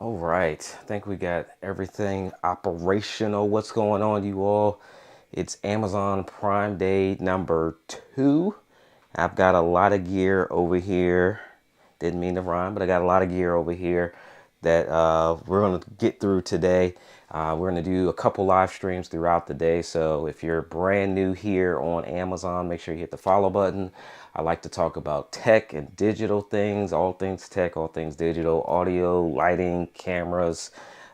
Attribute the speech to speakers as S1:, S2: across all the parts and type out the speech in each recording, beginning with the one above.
S1: All right, I think we got everything operational. What's going on, you all? It's Amazon Prime Day number 2. I've got a lot of gear over here. Didn't mean to rhyme, but I got a lot of gear over here that we're going to get through today. We're going to do a couple live streams throughout the day. So if you're brand new here on Amazon, make sure you hit the follow button. I like to talk about tech and digital things, all things tech, all things digital, audio, lighting, cameras.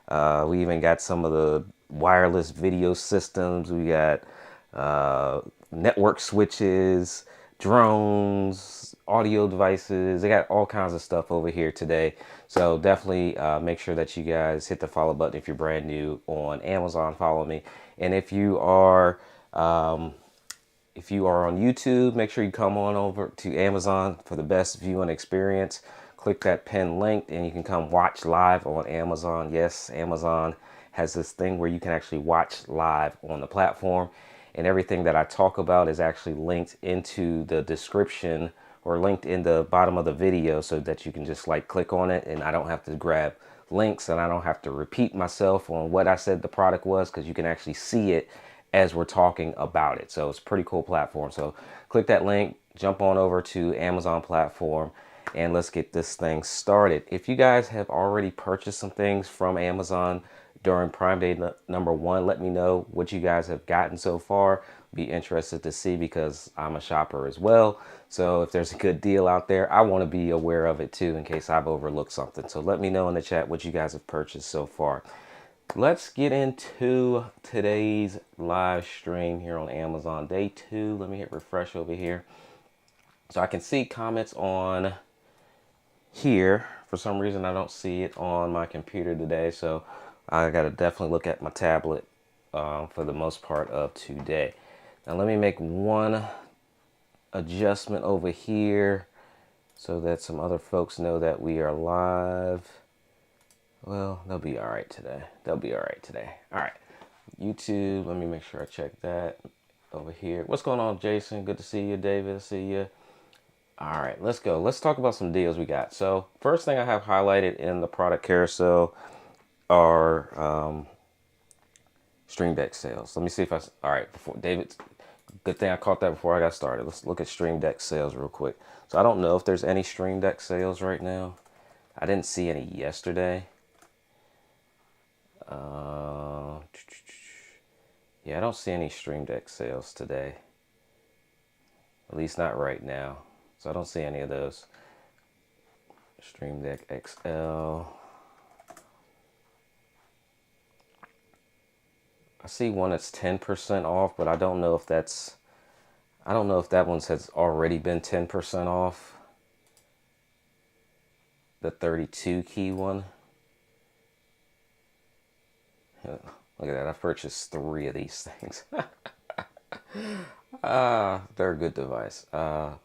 S1: We even got some of the wireless video systems. We got network switches, drones, audio devices. They got all kinds of stuff over here today. So definitely make sure that you guys hit the follow button if you're brand new on Amazon. Follow me. And if you are on YouTube, make sure you come on over to Amazon for the best viewing experience. Click that pinned link and you can come watch live on Amazon. Yes, Amazon has this thing where you can actually watch live on the platform, and everything that I talk about is actually linked into the description or linked in the bottom of the video, so that you can just like click on it and I don't have to grab links and I don't have to repeat myself on what I said the product was, because you can actually see it as we're talking about it. So it's a pretty cool platform. So click that link, jump on over to Amazon platform, and let's get this thing started. If you guys have already purchased some things from Amazon during Prime Day number 1, let me know what you guys have gotten so far. Be interested to see, because I'm a shopper as well. So if there's a good deal out there, I want to be aware of it too, in case I've overlooked something. So let me know in the chat what you guys have purchased so far. Let's get into today's live stream here on Amazon day 2. Let me hit refresh over here so I can see comments on here. For some reason I don't see it on my computer today, so I gotta definitely look at my tablet for the most part of today. Now let me make one adjustment over here so that some other folks know that we are live. Well, they'll be all right today. They'll be all right today. All right, YouTube, let me make sure I check that over here. What's going on, Jason? Good to see you. David, I see you. All right, let's go. Let's talk about some deals we got. So first thing I have highlighted in the product carousel are Stream Deck sales. Let me see if all right, before David, good thing I caught that before I got started. Let's look at Stream Deck sales real quick. So I don't know if there's any Stream Deck sales right now. I didn't see any yesterday. Yeah, I don't see any Stream Deck sales today. At least not right now. So I don't see any of those. Stream Deck XL. I see one that's 10% off, but I don't know if that's, I don't know if that one has already been 10% off. The 32 key one. Look at that, I've purchased 3 of these things. They're a good device. But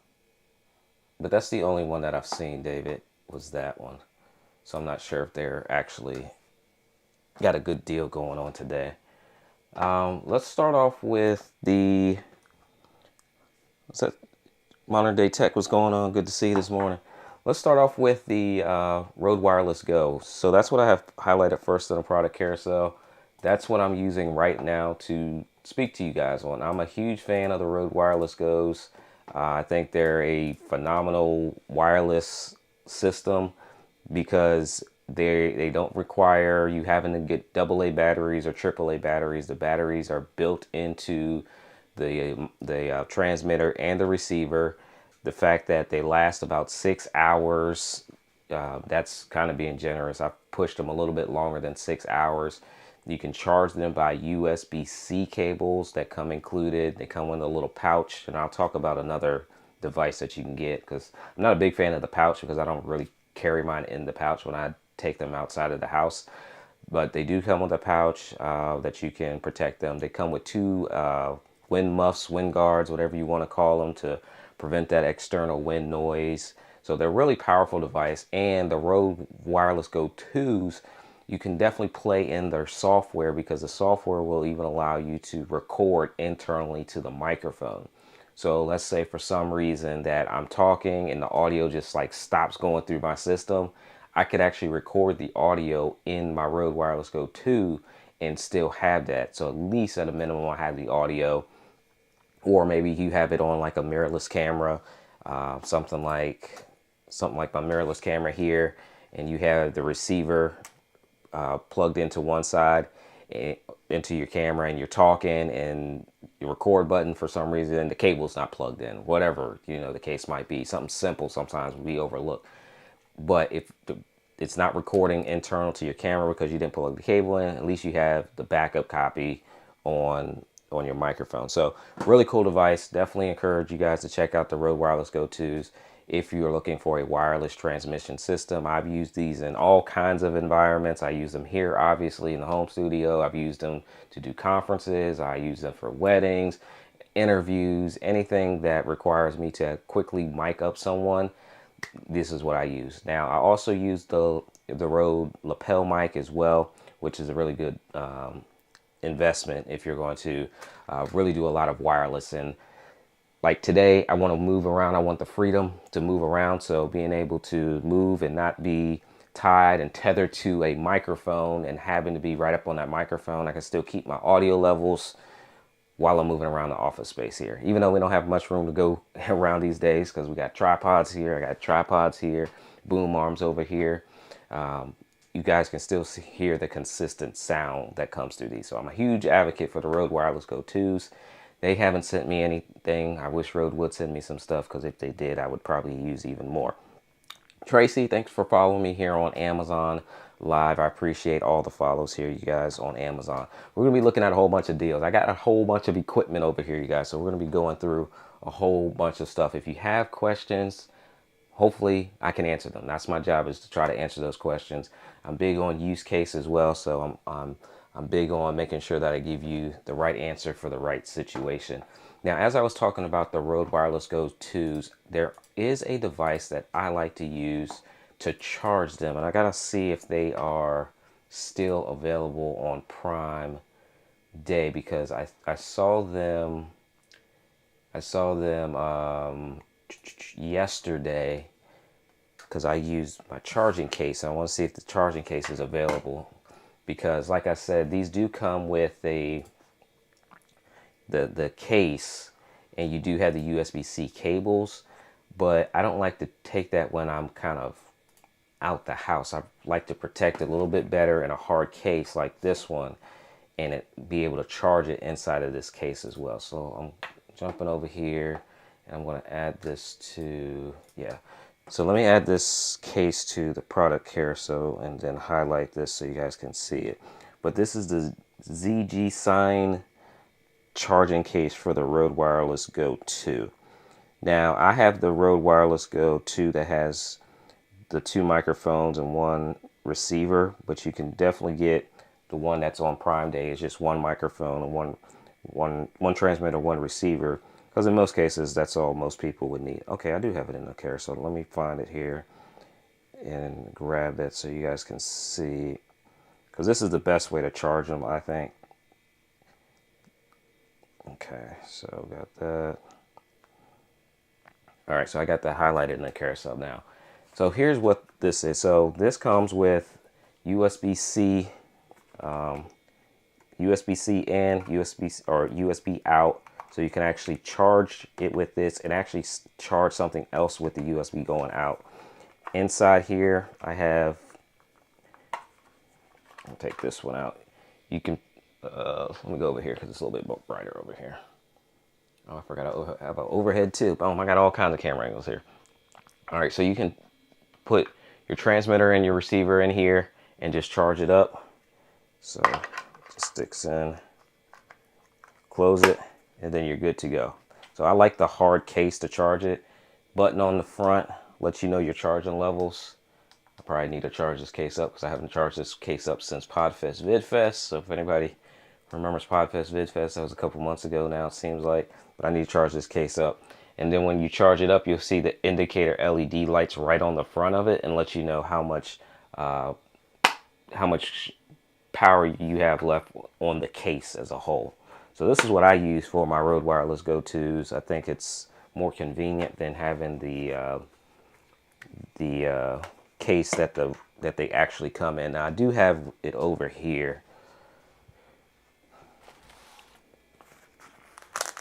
S1: that's the only one that I've seen, David, was that one. So I'm not sure if they're actually got a good deal going on today. Let's start off with the, what's that? Modern Day Tech, what's going on? Good to see you this morning. Let's start off with the Rode Wireless Go. So that's what I have highlighted first in the product carousel. That's what I'm using right now to speak to you guys on. I'm a huge fan of the Rode Wireless Go's. I think they're a phenomenal wireless system because they don't require you having to get AA batteries or AAA batteries. The batteries are built into the transmitter and the receiver. The fact that they last about 6 hours, that's kind of being generous. I've pushed them a little bit longer than 6 hours. You can charge them by USB-C cables that come included. They come with a little pouch, and I'll talk about another device that you can get, because I'm not a big fan of the pouch because I don't really carry mine in the pouch when I take them outside of the house. But they do come with a pouch that you can protect them. They come with 2 wind muffs, wind guards, whatever you want to call them, to prevent that external wind noise. So they're a really powerful device. And the Rode Wireless Go 2s, you can definitely play in their software, because the software will even allow you to record internally to the microphone. So let's say for some reason that I'm talking and the audio just like stops going through my system, I could actually record the audio in my Rode Wireless Go 2 and still have that. So at least at a minimum, I have the audio. Or maybe you have it on like a mirrorless camera, something like my mirrorless camera here, and you have the receiver plugged into one side into your camera, and you're talking, and your record button for some reason the cable's not plugged in, whatever the case might be. Something simple sometimes we overlook. But if it's not recording internal to your camera because you didn't plug the cable in, at least you have the backup copy on your microphone. So really cool device. Definitely encourage you guys to check out the Rode Wireless Go 2s if you're looking for a wireless transmission system. I've used these in all kinds of environments. I use them here, obviously, in the home studio. I've used them to do conferences. I use them for weddings, interviews, anything that requires me to quickly mic up someone. This is what I use. Now, I also use the Rode Lapel Mic as well, which is a really good investment if you're going to really do a lot of wireless. And like today, I want to move around. I want the freedom to move around. So being able to move and not be tied and tethered to a microphone and having to be right up on that microphone, I can still keep my audio levels while I'm moving around the office space here. Even though we don't have much room to go around these days because we got tripods here, I got tripods here, boom arms over here. You guys can still hear the consistent sound that comes through these. So I'm a huge advocate for the Rode Wireless Go 2s. They haven't sent me anything. I wish Rode would send me some stuff, because if they did, I would probably use even more. Tracy, thanks for following me here on Amazon Live. I appreciate all the follows here, you guys, on Amazon. We're going to be looking at a whole bunch of deals. I got a whole bunch of equipment over here, you guys, so we're going to be going through a whole bunch of stuff. If you have questions, hopefully I can answer them. That's my job, is to try to answer those questions. I'm big on use case as well, so I'm big on making sure that I give you the right answer for the right situation. Now, as I was talking about the Rode Wireless Go 2s, there is a device that I like to use to charge them, and I gotta see if they are still available on Prime Day, because I saw them yesterday, because I used my charging case. I want to see if the charging case is available, because like I said, these do come with the case, and you do have the USB-C cables, but I don't like to take that when I'm kind of out the house. I like to protect it a little bit better in a hard case like this one, and be able to charge it inside of this case as well. So I'm jumping over here, and I'm going to add this to, so let me add this case to the product carousel, and then highlight this so you guys can see it. But this is the ZG Sign charging case for the Rode Wireless Go 2. Now, I have the Rode Wireless Go 2 that has the 2 microphones and 1 receiver, but you can definitely get the one that's on Prime Day. It's just 1 microphone and one transmitter, 1 receiver, because in most cases that's all most people would need. Okay, I do have it in the carousel. Let me find it here and grab that so you guys can see, because this is the best way to charge them, I think. Okay, so got that. All right, so I got that highlighted in the carousel now. So here's what this is. So this comes with USB-C, USB-C in, USB out. So you can actually charge it with this, and actually charge something else with the USB going out. Inside here, I have, I'll take this one out. You can, let me go over here because it's a little bit brighter over here. Oh, I forgot I have an overhead too. Oh, I got all kinds of camera angles here. All right, so you can put your transmitter and your receiver in here and just charge it up. So it just sticks in, close it, and then you're good to go. So I like the hard case to charge it. Button on the front lets you know your charging levels. I probably need to charge this case up because I haven't charged this case up since Podfest VidFest. So if anybody remembers Podfest VidFest, that was a couple months ago now, it seems like. But I need to charge this case up. And then when you charge it up, you'll see the indicator LED lights right on the front of it and let you know how much power you have left on the case as a whole. So this is what I use for my Rode Wireless Go 2s. I think it's more convenient than having the case that the that they actually come in. Now I do have it over here.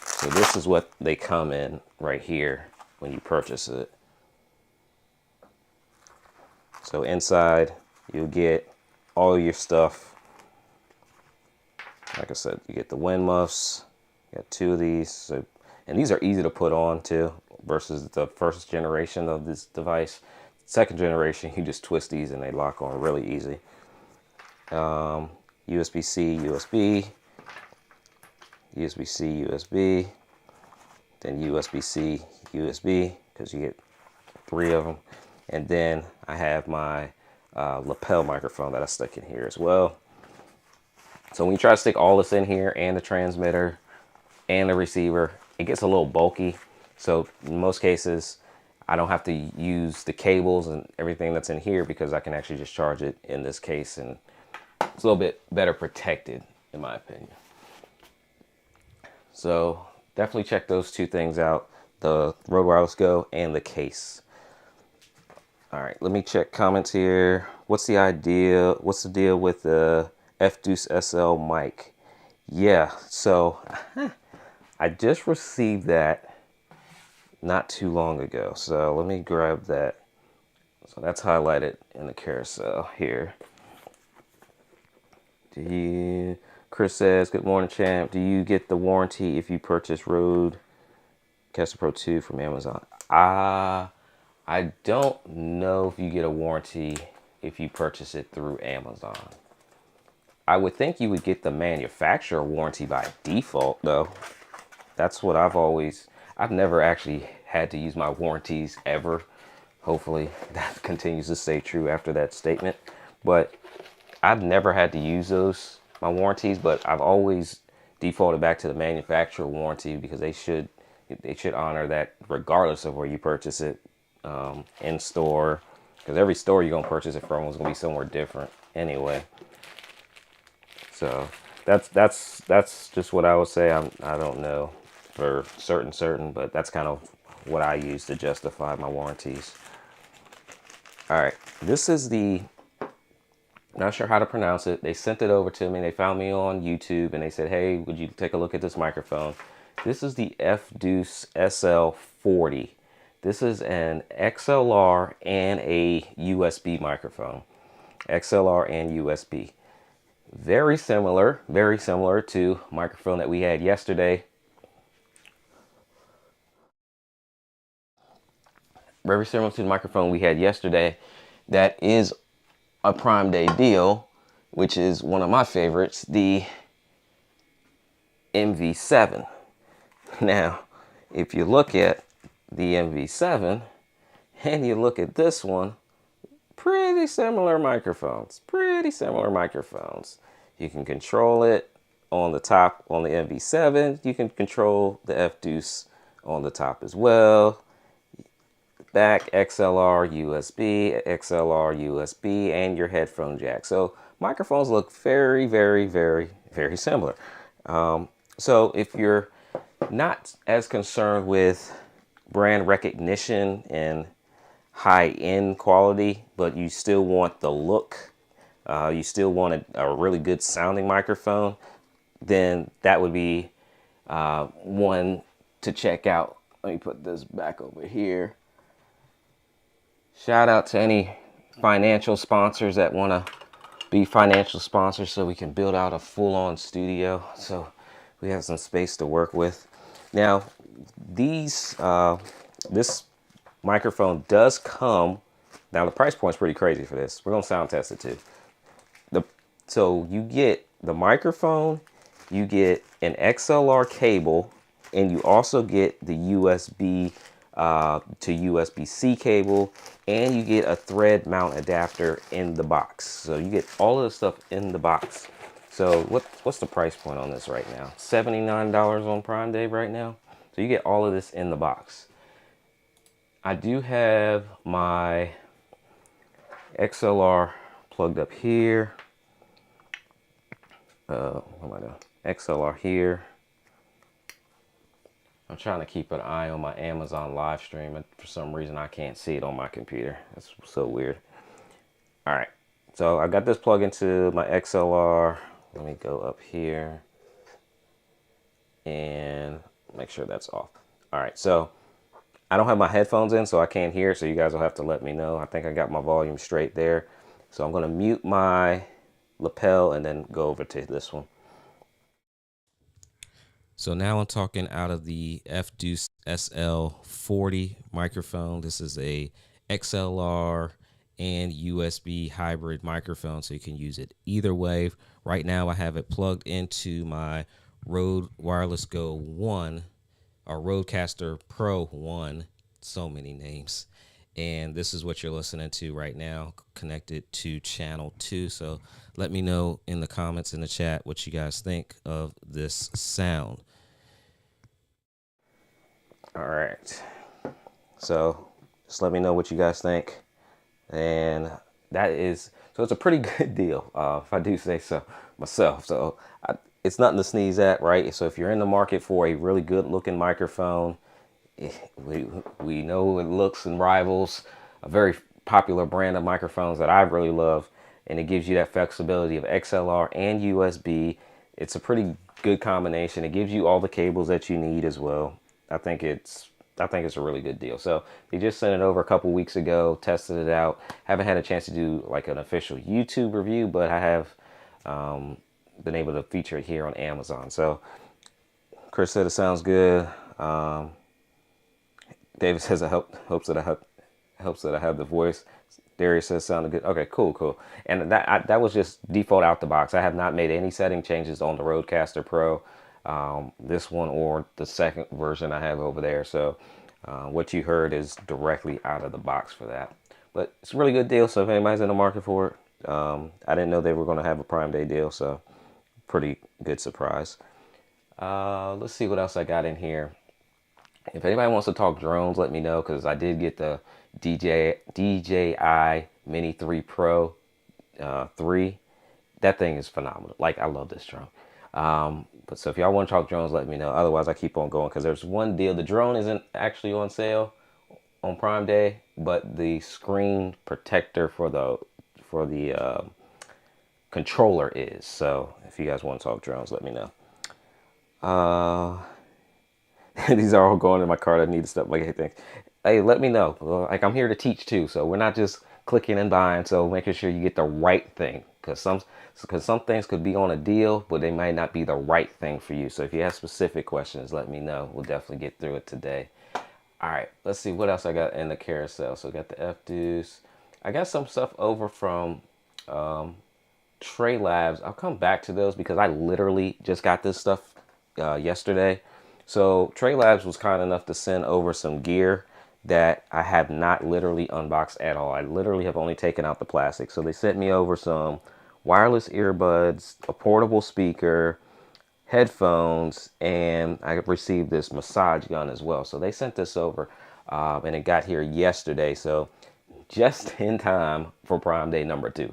S1: So this is what they come in right here when you purchase it. So inside you'll get all your stuff. Like I said, you get the wind muffs. You got 2 of these. So, and these are easy to put on too, versus the first generation of this device. Second generation, you just twist these and they lock on really easy. USB-C, USB, USB-C, USB, then USB-C, USB, because you get 3 of them. And then I have my lapel microphone that I stuck in here as well. So when you try to stick all this in here and the transmitter and the receiver, it gets a little bulky. So in most cases, I don't have to use the cables and everything that's in here because I can actually just charge it in this case, and it's a little bit better protected in my opinion. So definitely check those 2 things out, the Rode Wireless Go and the case. All right, let me check comments here. What's the idea? What's the deal with the Ptz SL mic? Yeah, so I just received that not too long ago. So let me grab that. So that's highlighted in the carousel here. Chris says, good morning, champ. Do you get the warranty if you purchase Rode Caster Pro 2 from Amazon? I don't know if you get a warranty if you purchase it through Amazon. I would think you would get the manufacturer warranty by default though. That's what I've never actually had to use my warranties ever. Hopefully that continues to stay true after that statement. But I've never had to use my warranties, but I've always defaulted back to the manufacturer warranty because they should honor that regardless of where you purchase it, in store, because every store you're gonna purchase it from is gonna be somewhere different anyway. So that's just what I would say. I don't know for certain, but that's kind of what I use to justify my warranties. All right, this is not sure how to pronounce it. They sent it over to me. They found me on YouTube and they said, hey, would you take a look at this microphone? This is the Ptz SL40. This is an XLR and a USB microphone. XLR and USB. Very similar to microphone that we had yesterday. Very similar to the microphone we had yesterday. That is a Prime Day deal, which is one of my favorites, the MV7. Now, if you look at the MV7 and you look at this one, pretty similar microphones. You can control it on the top on the MV7. You can control the Ptz on the top as well. Back XLR USB, XLR USB, and your headphone jack. So microphones look very similar. So if you're not as concerned with brand recognition and high-end quality, but you still want the look, you still want a really good sounding microphone, then that would be one to check out. Let me put this back over here. Shout out to any financial sponsors that want to be financial sponsors so we can build out a full-on studio so we have some space to work with. Now, this microphone does come, now the price point's pretty crazy for this. We're going to sound test it too. So you get the microphone, you get an XLR cable, and you also get the USB to USB-C cable, and you get a thread mount adapter in the box. So you get all of the stuff in the box. So what's the price point on this right now? $79 on Prime Day right now. So you get all of this in the box. I do have my XLR plugged up here. What am I doing? XLR here. I'm trying to keep an eye on my Amazon live stream, and for some reason I can't see it on my computer. That's so weird. All right, so I got this plug into my XLR. Let me go up here and make sure that's off. All right, so I don't have my headphones in, so I can't hear, so you guys will have to let me know. I think I got my volume straight there. So I'm gonna mute my lapel and then go over to this one. So now I'm talking out of the Ptz SL40 microphone. This is a XLR and USB hybrid microphone, so you can use it either way. Right now I have it plugged into my Rode Wireless Go 1 or Rodecaster Pro 1, so many names. And this is what you're listening to right now, connected to channel 2. So let me know in the comments in the chat what you guys think of this sound. All right. So just let me know what you guys think. And that is, so it's a pretty good deal, if I do say so myself. So it's nothing to sneeze at, right? So if you're in the market for a really good looking microphone, we know it looks and rivals a very popular brand of microphones that I really love, and it gives you that flexibility of XLR and USB. It's a pretty good combination. It gives you all the cables that you need as well. I think it's a really good deal. So they just sent it over a couple weeks ago, tested it out. Haven't had a chance to do like an official YouTube review, but I have been able to feature it here on Amazon. So Chris said it sounds good. David says I hopes that I have the voice. Darius says sounded good. Okay, cool. And that was just default out the box. I have not made any setting changes on the Rodecaster Pro, this one or the second version I have over there. So what you heard is directly out of the box for that. But it's a really good deal. So if anybody's in the market for it, I didn't know they were going to have a Prime Day deal. So pretty good surprise. Let's see what else I got in here. If anybody wants to talk drones, let me know, because I did get the DJI Mini 3 Pro 3. That thing is phenomenal. Like, I love this drone. But so if y'all want to talk drones, let me know. Otherwise, I keep on going, because there's one deal. The drone isn't actually on sale on Prime Day, but the screen protector for the controller is. So if you guys want to talk drones, let me know. These are all going in my cart. I need stuff like, hey, thanks. Hey, let me know. Like, I'm here to teach too, so we're not just clicking and buying. So making sure you get the right thing, because some things could be on a deal, but they might not be the right thing for you. So if you have specific questions, let me know. We'll definitely get through it today. All right, let's see what else I got in the carousel. So I got the Ptz. I got some stuff over from Trey Labs. I'll come back to those because I literally just got this stuff yesterday. So Trey Labs was kind enough to send over some gear that I have not literally unboxed at all. I literally have only taken out the plastic. So they sent me over some wireless earbuds, a portable speaker, headphones, and I received this massage gun as well. So they sent this over and it got here yesterday. So just in time for Prime Day number 2.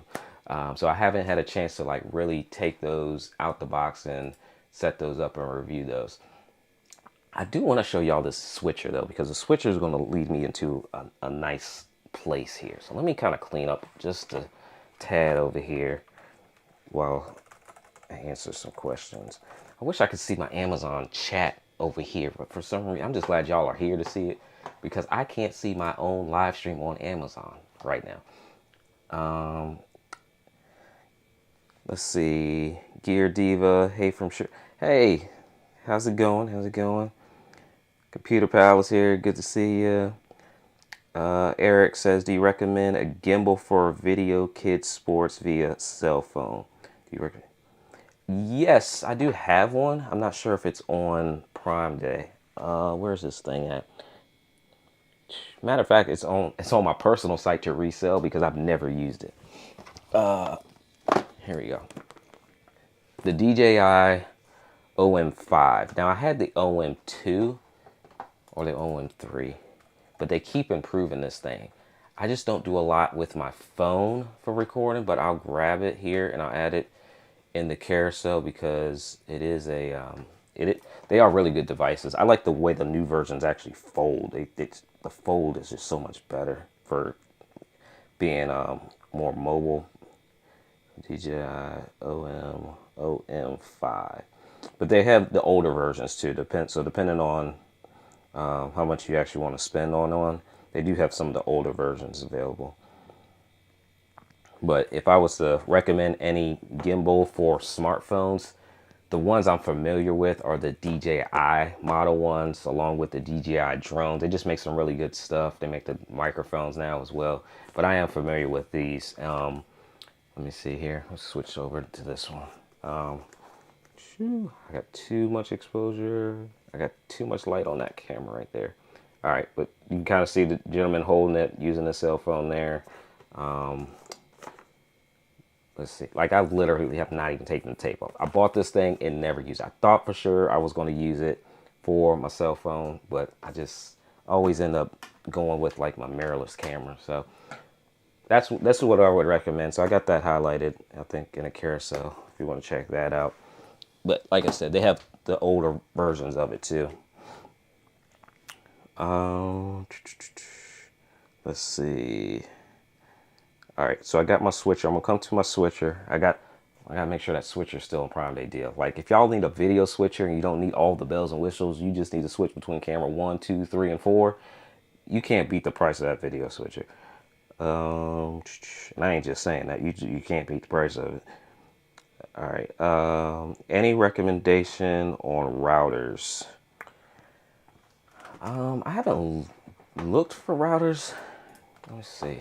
S1: So I haven't had a chance to like really take those out the box and set those up and review those. I do want to show y'all this switcher though, because the switcher is going to lead me into a nice place here. So let me kind of clean up just a tad over here while I answer some questions. I wish I could see my Amazon chat over here, but for some reason, I'm just glad y'all are here to see it, because I can't see my own live stream on Amazon right now. Let's see. Gear Diva, hey from SHURE. Hey, how's it going? How's it going? Computer Palace here. Good to see you. Eric says, do you recommend a gimbal for video kids sports via cell phone? Do you recommend? Yes, I do have one. I'm not sure if it's on Prime Day. Where's this thing at? Matter of fact, it's on my personal site to resell because I've never used it. Here we go. The DJI OM5. Now I had the OM2 or the OM3, but they keep improving this thing. I just don't do a lot with my phone for recording, but I'll grab it here and I'll add it in the carousel because it is a they are really good devices. I like the way the new versions actually fold. The fold is just so much better for being more mobile. DJI OM5. But they have the older versions too. So depending on how much you actually want to spend on, they do have some of the older versions available. But if I was to recommend any gimbal for smartphones, the ones I'm familiar with are the DJI model ones, along with the DJI drones. They just make some really good stuff. They make the microphones now as well. But I am familiar with these. Let me see here. Let's switch over to this one. I got too much exposure. I got too much light on that camera right there. All right, but you can kind of see the gentleman holding it, using the cell phone there. Let's see. Like, I literally have not even taken the tape off. I bought this thing and never used it. I thought for sure I was going to use it for my cell phone, but I just always end up going with like my mirrorless camera. So that's what I would recommend. So I got that highlighted, I think, in a carousel if you want to check that out. But like I said, they have the older versions of it too. Let's see. All right, so I got my switcher. I'm gonna come to my switcher. I gotta make sure that switcher's still in Prime Day deal. Like, if y'all need a video switcher and you don't need all the bells and whistles, you just need to switch between camera 1, 2, 3, and 4. You can't beat the price of that video switcher. And I ain't just saying that. You can't beat the price of it. All right. Any recommendation on routers? I haven't looked for routers. Let me see.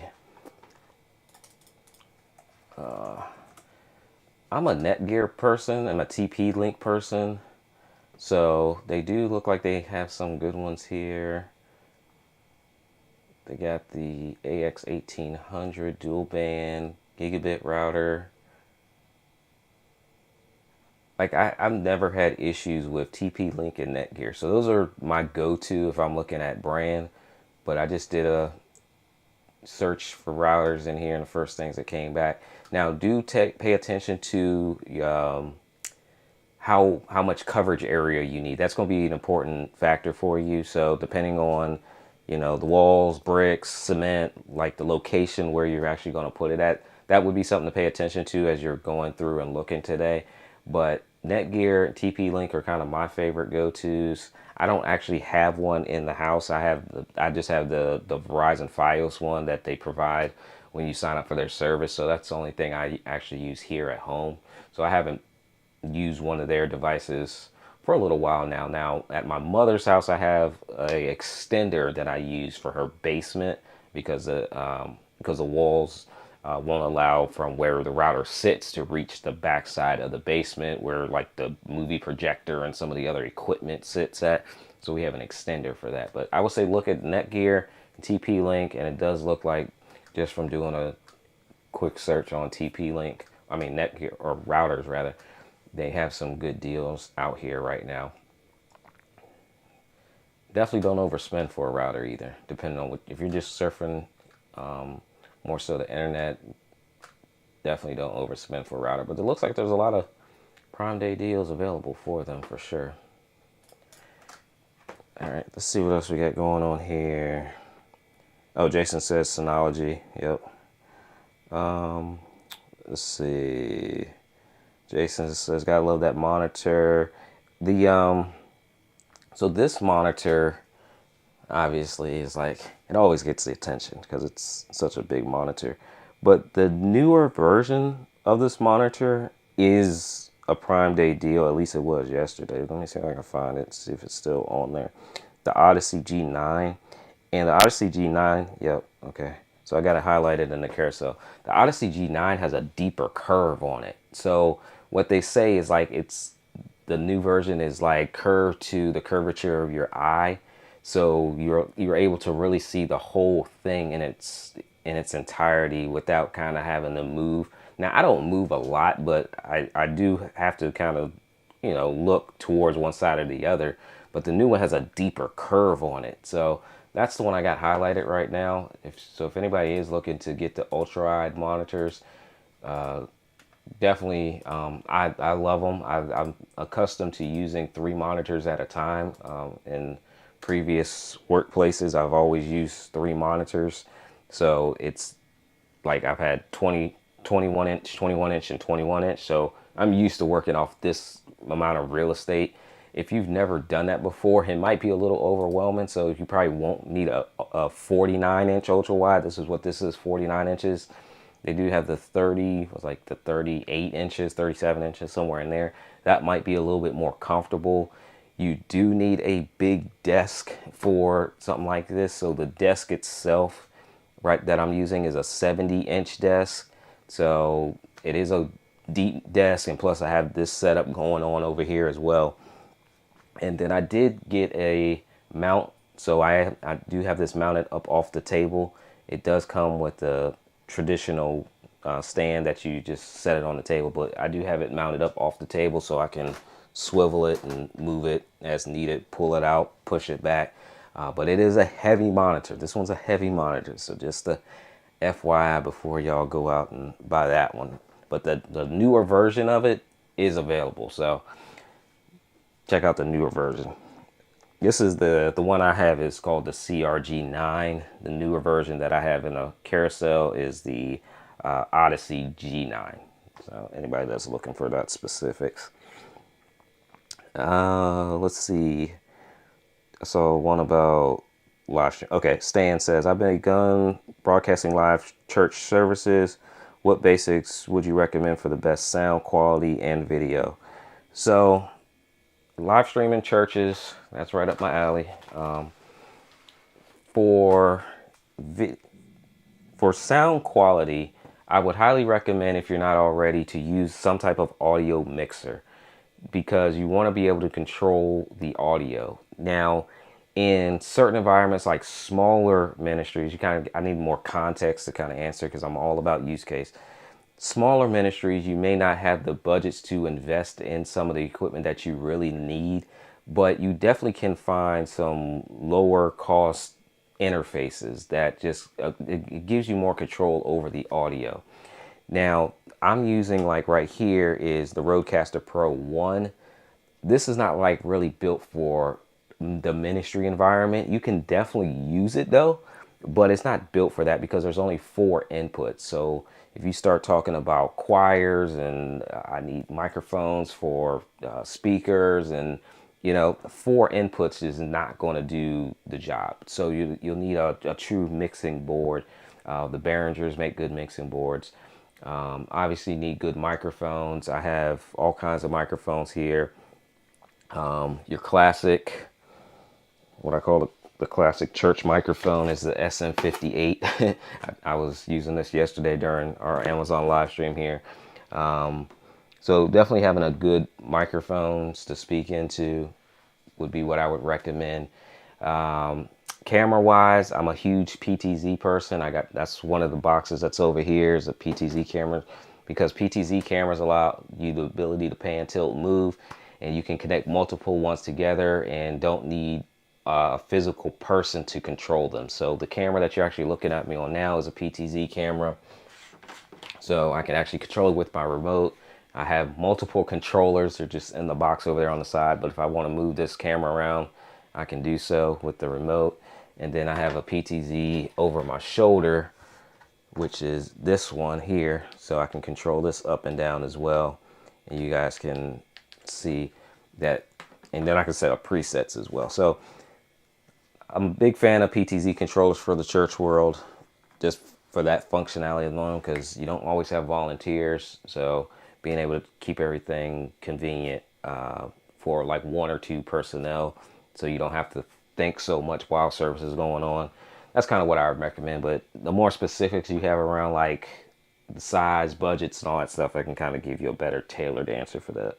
S1: I'm a Netgear person. I'm a TP-Link person. So they do look like they have some good ones here. They got the AX1800 dual band gigabit router. Like, I've never had issues with TP-Link and Netgear. So those are my go-to if I'm looking at brand. But I just did a search for routers in here, and the first things that came back. Now, do pay attention to how much coverage area you need. That's going to be an important factor for you. So depending on, the walls, bricks, cement, like the location where you're actually going to put it at, that would be something to pay attention to as you're going through and looking today. But Netgear and TP-Link are kind of my favorite go-tos. I don't actually have one in the house. I just have the Verizon Fios one that they provide when you sign up for their service. So that's the only thing I actually use here at home. So I haven't used one of their devices for a little while now. Now, at my mother's house, I have a extender that I use for her basement because the walls won't allow from where the router sits to reach the backside of the basement where like the movie projector and some of the other equipment sits at. So we have an extender for that. But I would say look at Netgear, TP-Link, and it does look like, just from doing a quick search on TP-Link, Netgear, or routers rather, they have some good deals out here right now. Definitely don't overspend for a router either, depending on if you're just surfing more so the internet. Definitely don't overspend for a router, but it looks like there's a lot of Prime Day deals available for them for sure. All right, let's see what else we got going on here. Oh, Jason says Synology. Yep. Let's see. Jason says, gotta love that monitor. So this monitor obviously is like, it always gets the attention because it's such a big monitor. But the newer version of this monitor is a Prime Day deal. At least it was yesterday. Let me see if I can find it, see if it's still on there. The Odyssey G9. And the Odyssey G9, yep, okay. So I got it highlighted in the carousel. The Odyssey G9 has a deeper curve on it. So what they say is like the new version is like curved to the curvature of your eye. So you're able to really see the whole thing in its entirety without kind of having to move. Now, I don't move a lot, but I do have to kind of, look towards one side or the other. But the new one has a deeper curve on it. So that's the one I got highlighted right now. If anybody is looking to get the ultra-wide monitors, definitely, I love them. I'm accustomed to using 3 monitors at a time. In previous workplaces, I've always used 3 monitors. So it's like I've had 21 inch, 21 inch, and 21 inch. So I'm used to working off this amount of real estate. If you've never done that before, it might be a little overwhelming. So you probably won't need a 49 inch ultra wide. This is what this is, 49 inches. They do have the 30, was like the 38 inches, 37 inches, somewhere in there. That might be a little bit more comfortable. You do need a big desk for something like this. So the desk itself, right, that I'm using is a 70-inch desk. So it is a deep desk, and plus I have this setup going on over here as well. And then I did get a mount. So I do have this mounted up off the table. It does come with the traditional stand that you just set it on the table, but I do have it mounted up off the table so I can swivel it and move it as needed, pull it out, push it back. But it is a heavy monitor. This one's a heavy monitor. So just a FYI before y'all go out and buy that one. But the newer version of it is available. So check out the newer version. This is the one I have is called the CRG9. The newer version that I have in a carousel is the Odyssey G9. So anybody that's looking for that specifics. Let's see. I saw one about live stream. Okay, Stan says, I've begun broadcasting live church services. What basics would you recommend for the best sound quality and video? So live streaming churches, that's right up my alley. For sound quality, I would highly recommend, if you're not already, to use some type of audio mixer, because you want to be able to control the audio. Now, in certain environments like smaller ministries, I need more context to kind of answer, because I'm all about use case. Smaller ministries, you may not have the budgets to invest in some of the equipment that you really need, but you definitely can find some lower cost interfaces that just it gives you more control over the audio. Now, I'm using, like right here is the Rodecaster Pro 1. This is not like really built for the ministry environment. You can definitely use it though, but it's not built for that because there's only 4 inputs. So if you start talking about choirs and I need microphones for speakers, and 4 inputs is not going to do the job. So you'll need a true mixing board. The Behringers make good mixing boards. Obviously, you need good microphones. I have all kinds of microphones here. Your classic, what I call the classic church microphone, is the SM58. I was using this yesterday during our Amazon live stream here. So definitely having a good microphones to speak into would be what I would recommend. Camera wise, I'm a huge PTZ person. That's one of the boxes that's over here is a PTZ camera, because PTZ cameras allow you the ability to pan, tilt, move, and you can connect multiple ones together and don't need a physical person to control them. So the camera that you're actually looking at me on now is a PTZ camera. So I can actually control it with my remote. I have multiple controllers. They're just in the box over there on the side. But if I want to move this camera around, I can do so with the remote. And then I have a PTZ over my shoulder, which is this one here. So I can control this up and down as well. And you guys can see that. And then I can set up presets as well. So I'm a big fan of PTZ controllers for the church world, just for that functionality alone, because you don't always have volunteers. So being able to keep everything convenient for like 1 or 2 personnel, so you don't have to think so much while service is going on. That's kind of what I would recommend. But the more specifics you have around like the size, budgets, and all that stuff, I can kind of give you a better tailored answer for that.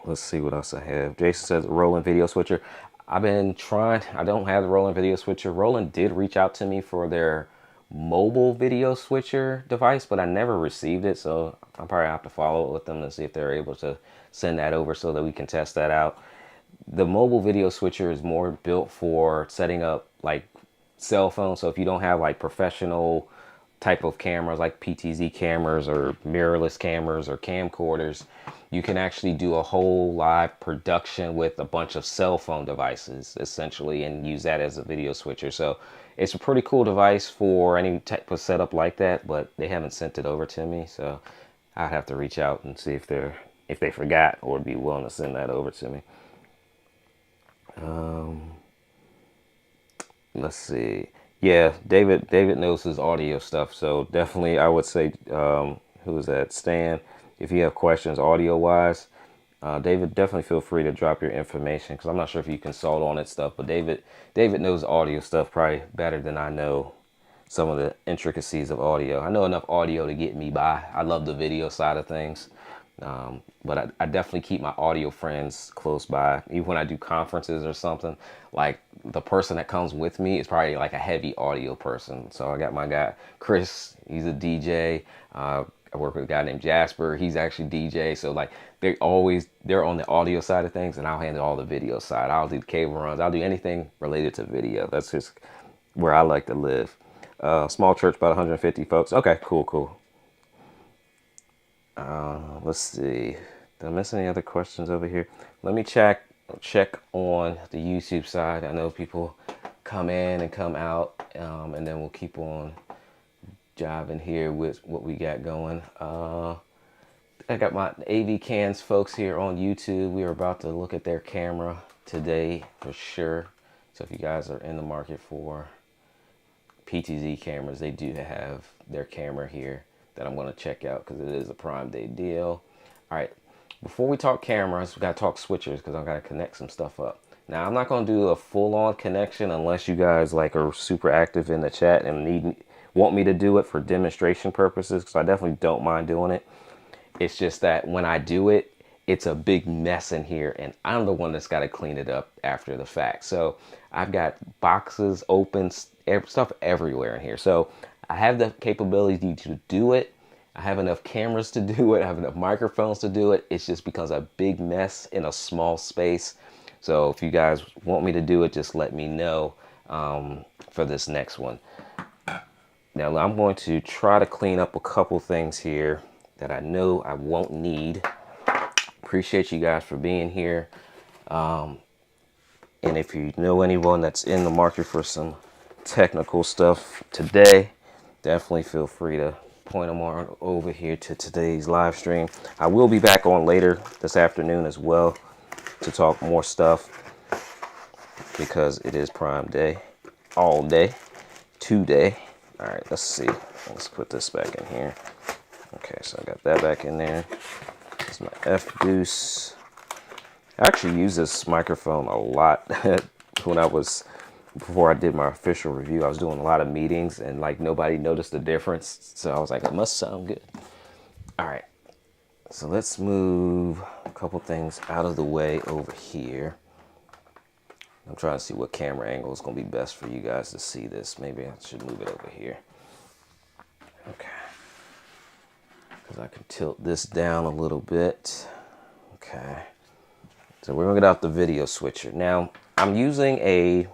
S1: Let's see what else I have. Jason says Roland video switcher. I've been trying. I don't have the Roland video switcher. Roland did reach out to me for their mobile video switcher device, but I never received it. So I'll probably have to follow up with them and see if they're able to send that over so that we can test that out. The mobile video switcher is more built for setting up like cell phones. So if you don't have like professional type of cameras like PTZ cameras or mirrorless cameras or camcorders, you can actually do a whole live production with a bunch of cell phone devices essentially and use that as a video switcher. So it's a pretty cool device for any type of setup like that, but they haven't sent it over to me, so I'd have to reach out and see if they forgot or would be willing to send that over to me. Let's see. Yeah, David knows his audio stuff, so definitely I would say, who is that? Stan. If you have questions audio wise, David, definitely feel free to drop your information, because I'm not sure if you consult on it stuff, but David knows audio stuff probably better than I know some of the intricacies of audio. I know enough audio to get me by. I love the video side of things. But I definitely keep my audio friends close by. Even when I do conferences or something, like the person that comes with me is probably like a heavy audio person. So I got my guy, Chris, he's a DJ. I work with a guy named Jasper. He's actually DJ. So like they're on the audio side of things, and I'll handle all the video side. I'll do cable runs. I'll do anything related to video. That's just where I like to live. Small church, about 150 folks. Okay, cool. Let's see. Did I miss any other questions over here? Let me check on the YouTube side. I know people come in and come out, and then we'll keep on jiving here with what we got going. I got my AV Cans folks here on YouTube. We are about to look at their camera today for sure. So if you guys are in the market for PTZ cameras, they do have their camera here that I'm going to check out because it is a Prime Day deal. All right, before we talk cameras, we got to talk switchers because I'm going to connect some stuff up. Now, I'm not going to do a full-on connection unless you guys like are super active in the chat and want me to do it for demonstration purposes, because I definitely don't mind doing it. It's just that when I do it, it's a big mess in here, and I'm the one that's got to clean it up after the fact. So I've got boxes, open, stuff everywhere in here. So I have the capability to do it. I have enough cameras to do it. I have enough microphones to do it. It's just becomes a big mess in a small space. So if you guys want me to do it, just let me know for this next one. Now I'm going to try to clean up a couple things here that I know I won't need. Appreciate you guys for being here. And if you know anyone that's in the market for some technical stuff today, definitely feel free to point them on over here to today's live stream. I will be back on later this afternoon as well to talk more stuff, because it is Prime Day all day today. All right, let's see. Let's put this back in here. Okay, so I got that back in there. This is my F-Deuce. I actually use this microphone a lot before I did my official review. I was doing a lot of meetings and like nobody noticed the difference. So I was like, it must sound good. All right, so let's move a couple things out of the way over here. I'm trying to see what camera angle is going to be best for you guys to see this. Maybe I should move it over here. Okay. Because I can tilt this down a little bit. Okay. So we're going to get out the video switcher. Now, I'm using a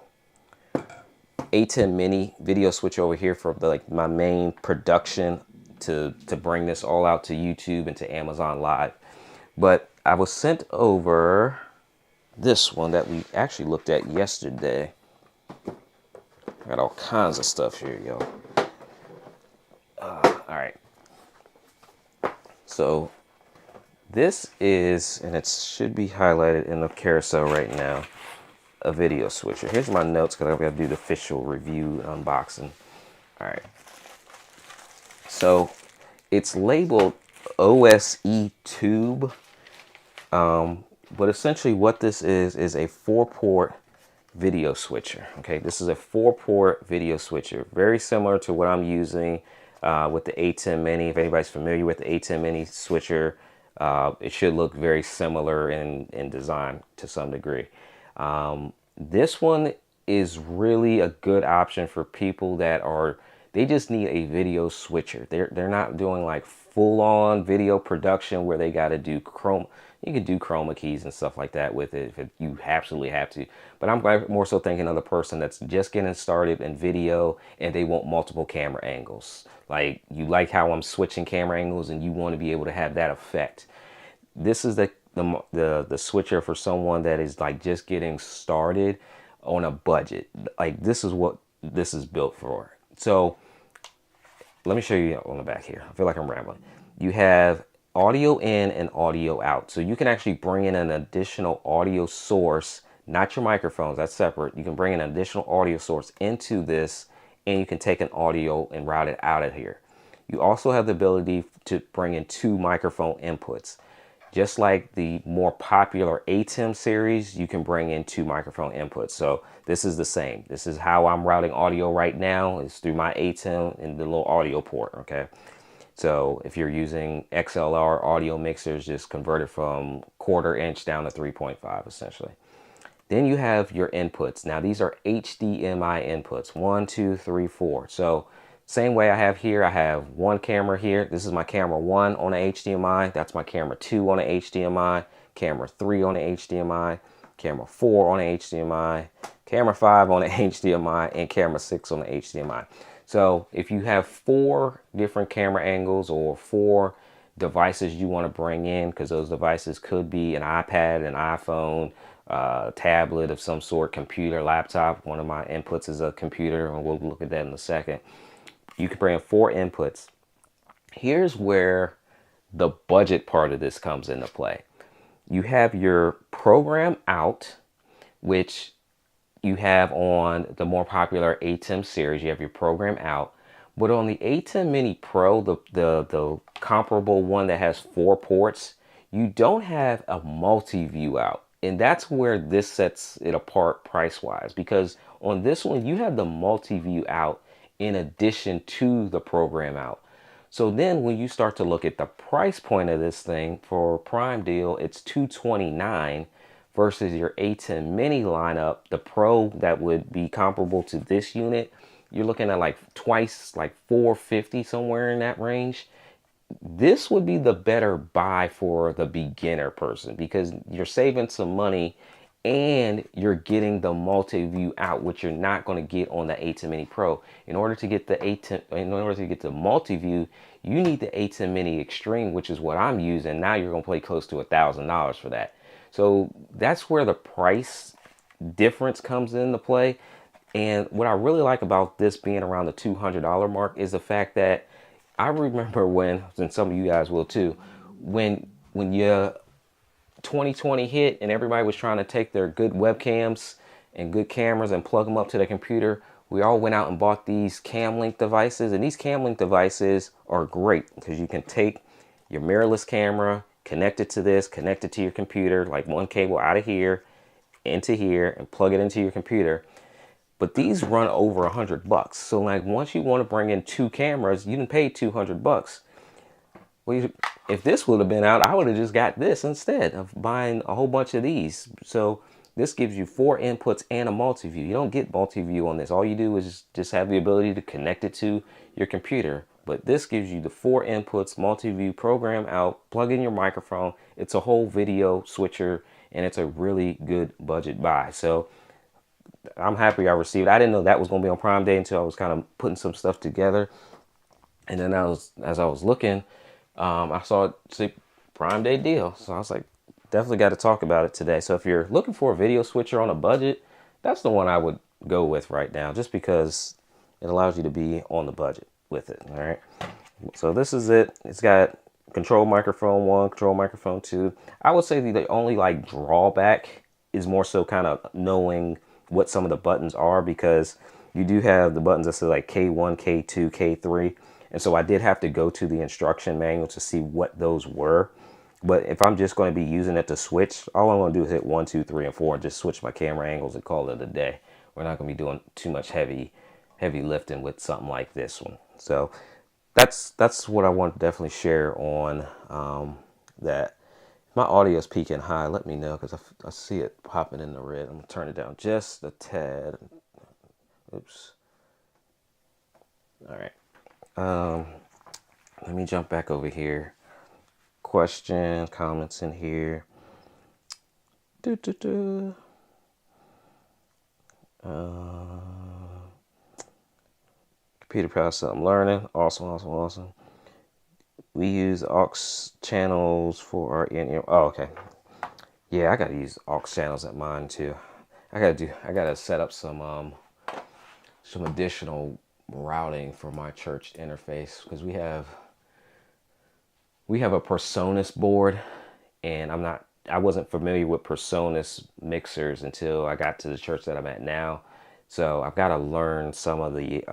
S1: A10 mini video switcher over here for my main production to bring this all out to YouTube and to Amazon Live. But I was sent over this one that we actually looked at yesterday. Got all kinds of stuff here, yo. All right. So this is, and it should be highlighted in the carousel right now, a video switcher. Here's my notes because I've got to do the official review unboxing. All right. So it's labeled OSE tube. But essentially what this is a 4-port video switcher. Okay, this is a 4-port video switcher, very similar to what I'm using with the A10 mini. If anybody's familiar with the A10 mini switcher, it should look very similar in design to some degree. This one is really a good option for people that they just need a video switcher. They're not doing like full-on video production where they got to do chroma. You can do chroma keys and stuff like that with it if you absolutely have to. But I'm more so thinking of the person that's just getting started in video and they want multiple camera angles. Like you like how I'm switching camera angles and you want to be able to have that effect. this is the switcher for someone that is like just getting started on a budget. Like this is what this is built for. So let me show you on the back here. I feel like I'm rambling. You have audio in and audio out. So you can actually bring in an additional audio source, not your microphones, that's separate. You can bring an additional audio source into this, and you can take an audio and route it out of here. You also have the ability to bring in 2 microphone inputs. Just like the more popular ATEM series, you can bring in 2 microphone inputs. So this is the same. This is how I'm routing audio right now. It's through my ATEM and the little audio port, okay? So if you're using XLR audio mixers, just convert it from 1/4 inch down to 3.5 essentially. Then you have your inputs. Now these are HDMI inputs, 1, 2, 3, 4. So same way I have here, I have one camera here. This is my camera 1 on the HDMI. That's my camera 2 on the HDMI, camera 3 on the HDMI, camera 4 on the HDMI, camera 5 on the HDMI, and camera 6 on the HDMI. So if you have 4 different camera angles or 4 devices you want to bring in, because those devices could be an iPad, an iPhone, tablet of some sort, computer, laptop. One of my inputs is a computer, and we'll look at that in a second. You can bring in 4 inputs. Here's where the budget part of this comes into play. You have your program out, which you have on the more popular ATEM series. You have your program out. But on the ATEM Mini Pro, the comparable one that has 4 ports, you don't have a multi-view out. And that's where this sets it apart price-wise. Because on this one, you have the multi-view out in addition to the program out. So then when you start to look at the price point of this thing for Prime deal, it's $229 versus your ATEM Mini lineup, the Pro that would be comparable to this unit. You're looking at like twice, like $450, somewhere in that range. This would be the better buy for the beginner person because you're saving some money and you're getting the multi-view out, which you're not going to get on the ATEM Mini Pro. In order to get the multi-view, you need the ATEM Mini Extreme, which is what I'm using. Now you're going to pay close to $1,000 for that. So that's where the price difference comes into play. And what I really like about this being around the $200 mark is the fact that I remember when, and some of you guys will too, when you 2020 hit and everybody was trying to take their good webcams and good cameras and plug them up to their computer, we all went out and bought these cam link devices. And these cam link devices are great because you can take your mirrorless camera, connect it to this, connect it to your computer, like one cable out of here into here, and plug it into your computer. But these run over $100. So like once you want to bring in 2 cameras, you can pay $200. Well, if this would have been out, I would have just got this instead of buying a whole bunch of these. So this gives you 4 inputs and a multi-view. You don't get multi-view on this. All you do is just have the ability to connect it to your computer. But this gives you the 4 inputs, multi-view, program out, plug in your microphone. It's a whole video switcher, and it's a really good budget buy. So I'm happy I received it. I didn't know that was going to be on Prime Day until I was kind of putting some stuff together. And then as I was looking, I saw it say Prime Day deal. So I was like, definitely got to talk about it today. So if you're looking for a video switcher on a budget, that's the one I would go with right now, just because it allows you to be on the budget with it. All right. So this is it. It's got control microphone 1, control microphone 2. I would say the only like drawback is more so kind of knowing what some of the buttons are, because you do have the buttons that say like K1, K2, K3. And so I did have to go to the instruction manual to see what those were. But if I'm just going to be using it to switch, all I'm going to do is hit 1, 2, 3, and 4 and just switch my camera angles and call it a day. We're not going to be doing too much heavy lifting with something like this one. So that's what I want to definitely share on that. If my audio is peaking high, let me know, because I see it popping in the red. I'm going to turn it down just a tad. Oops. All right. Let me jump back over here. Questions, comments in here. Computer process I'm learning. Awesome. We use aux channels for our in-ear. Oh, okay. Yeah, I gotta use aux channels at mine too. I gotta set up some additional routing for my church interface because we have a Personas board, and I wasn't familiar with Personas mixers until I got to the church that I'm at now. So I've got to learn some of the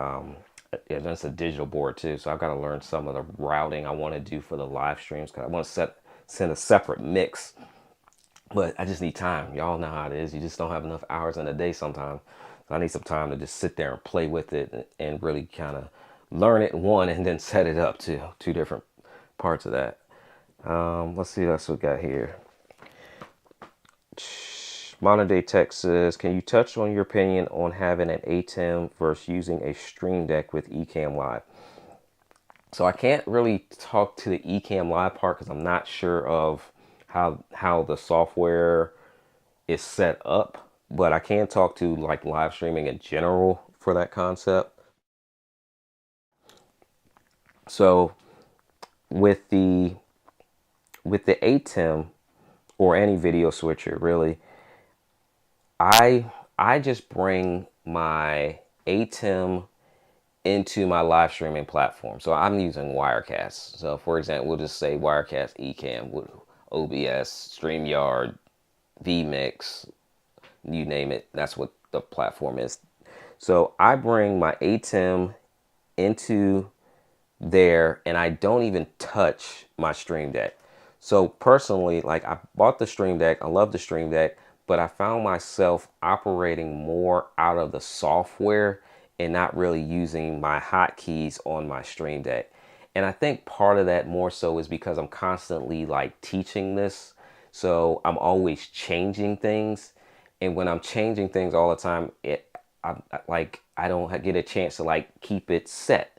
S1: that's a digital board too. So I've got to learn some of the routing I want to do for the live streams because I want to send a separate mix. But I just need time. Y'all know how it is. You just don't have enough hours in a day sometimes. So I need some time to just sit there and play with it and really kind of learn it one and then set it up to two different parts of that. Let's see what else we got here. Modern Day Tech says, can you touch on your opinion on having an ATEM versus using a Stream Deck with Ecamm Live? So I can't really talk to the Ecamm Live part because I'm not sure of how the software is set up, but I can talk to like live streaming in general for that concept. So with the ATEM or any video switcher really, I just bring my ATEM into my live streaming platform. So I'm using Wirecast. So for example, we'll just say Wirecast Ecamm with OBS, StreamYard, vMix, you name it. That's what the platform is. So I bring my ATEM into there and I don't even touch my Stream Deck. So personally, like I bought the Stream Deck, I love the Stream Deck, but I found myself operating more out of the software and not really using my hotkeys on my Stream Deck. And I think part of that more so is because I'm constantly like teaching this. So I'm always changing things. And when I'm changing things all the time, I don't get a chance to like keep it set.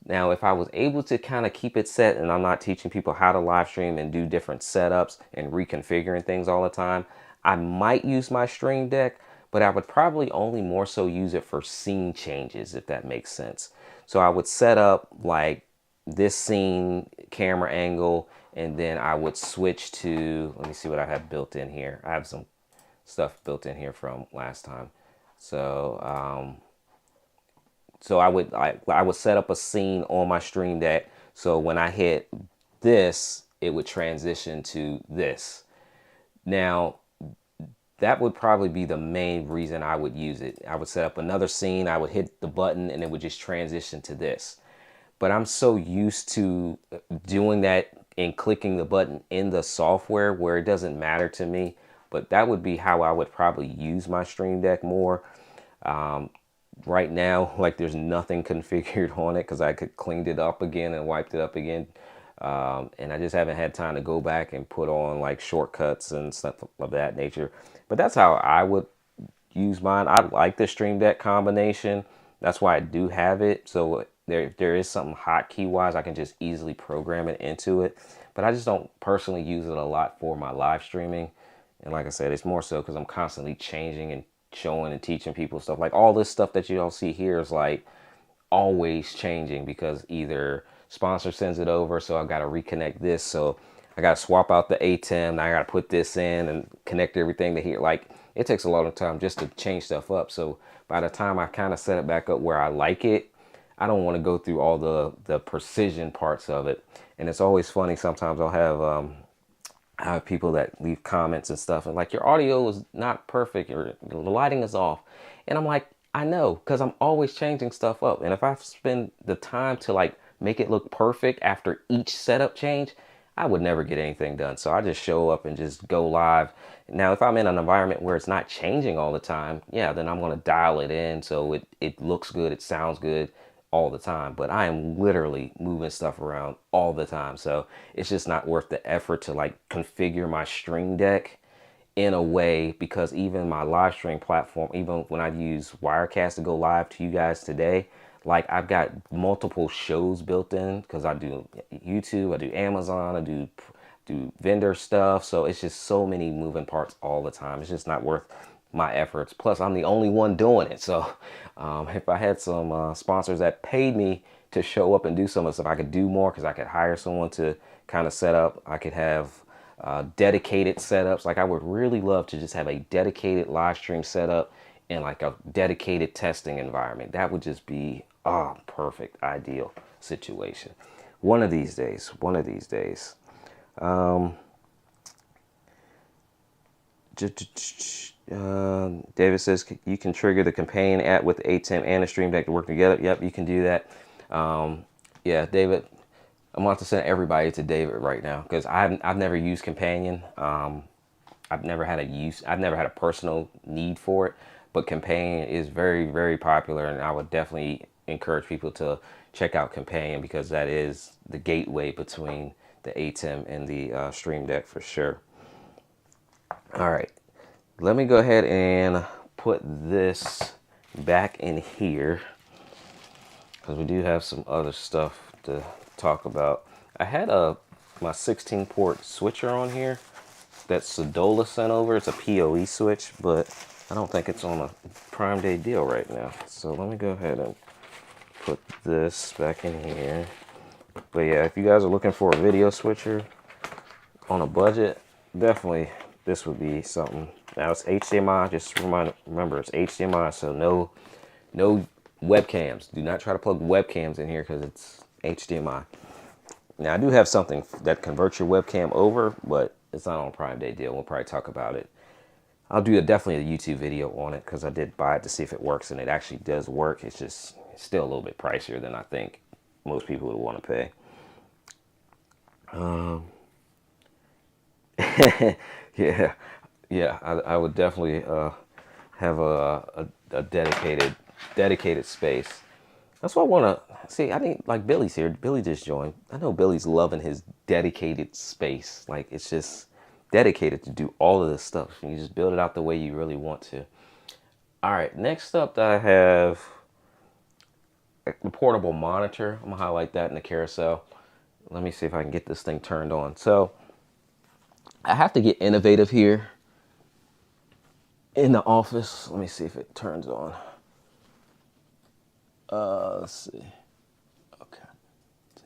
S1: Now, if I was able to kind of keep it set and I'm not teaching people how to live stream and do different setups and reconfiguring things all the time, I might use my Stream Deck, but I would probably only more so use it for scene changes, if that makes sense. So I would set up like this scene camera angle, and then I would switch to, let me see what I have built in here. I have some stuff built in here from last time. So, so I would set up a scene on my Stream Deck. So when I hit this, it would transition to this. Now, that would probably be the main reason I would use it. I would set up another scene, I would hit the button, and it would just transition to this. But I'm so used to doing that and clicking the button in the software where it doesn't matter to me. But that would be how I would probably use my Stream Deck more. Right now, like there's nothing configured on it because I could cleaned it up again and wiped it up again. And I just haven't had time to go back and put on like shortcuts and stuff of that nature. But that's how I would use mine. I like the Stream Deck combination. That's why I do have it. So there is something hotkey wise, I can just easily program it into it. But I just don't personally use it a lot for my live streaming. And like I said, it's more so because I'm constantly changing and showing and teaching people stuff. Like all this stuff that you all see here is like always changing because either sponsor sends it over, so I got to reconnect this, so I got to swap out the ATEM, now I got to put this in and connect everything to here. Like it takes a lot of time just to change stuff up. So by the time I kind of set it back up where I like it, I don't want to go through all the precision parts of it. And it's always funny, sometimes I have people that leave comments and stuff and like, your audio is not perfect or the lighting is off. And I'm like, I know, because I'm always changing stuff up. And if I spend the time to like make it look perfect after each setup change, I would never get anything done. So I just show up and just go live. Now, if I'm in an environment where it's not changing all the time, yeah, then I'm going to dial it in so it looks good, it sounds good all the time. But I am literally moving stuff around all the time. So it's just not worth the effort to like configure my Stream Deck in a way, because even my live stream platform, even when I use Wirecast to go live to you guys today, like I've got multiple shows built in because I do YouTube, I do Amazon, I do vendor stuff. So it's just so many moving parts all the time. It's just not worth my efforts. Plus I'm the only one doing it. So if I had some sponsors that paid me to show up and do some of the stuff. I could do more because I could hire someone to kind of set up. I could have dedicated setups. Like I would really love to just have a dedicated live stream setup and like a dedicated testing environment. That would just be perfect, ideal situation. One of these days, one of these days. David says you can trigger the companion app with the ATEM and the Stream Deck to work together. Yep, you can do that. Yeah, David, I'm going to send everybody to David right now because I've never used Companion. I've never had a personal need for it, but Companion is very, very popular, and I would definitely encourage people to check out Companion because that is the gateway between the ATEM and the Stream Deck for sure. All right, let me go ahead and put this back in here because we do have some other stuff to talk about. I had my 16 port switcher on here that Sedola sent over. It's a PoE switch, but I don't think it's on a Prime Day deal right now. So let me go ahead and put this back in here. But yeah, if you guys are looking for a video switcher on a budget, definitely this would be something. Now it's HDMI. Just remember it's HDMI, so no webcams. Do not try to plug webcams in here because it's HDMI. Now I do have something that converts your webcam over, but it's not on a Prime Day deal. We'll probably talk about it. I'll do definitely a YouTube video on it because I did buy it to see if it works, and it actually does work. It's just still a little bit pricier than I think most people would want to pay. Yeah, I would definitely have a dedicated space. That's what I want to see. I think like Billy's here. Billy just joined. I know Billy's loving his dedicated space. Like it's just dedicated to do all of this stuff. You just build it out the way you really want to. All right, next up I have the portable monitor. I'm gonna highlight that in the carousel. Let me see if I can get this thing turned on. So I have to get innovative here in the office. Let me see if it turns on. Let's see. Okay.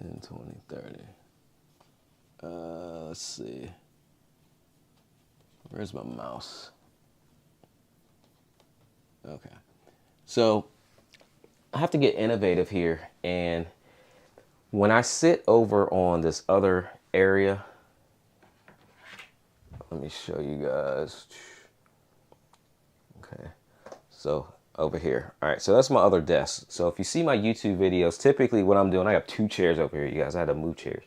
S1: 10, 20, 30. Let's see. Where's my mouse? Okay. So I have to get innovative here. And when I sit over on this other area, let me show you guys. Okay. So over here. All right, so that's my other desk. So if you see my YouTube videos, typically what I'm doing, I have 2 chairs over here, you guys. I had to move chairs.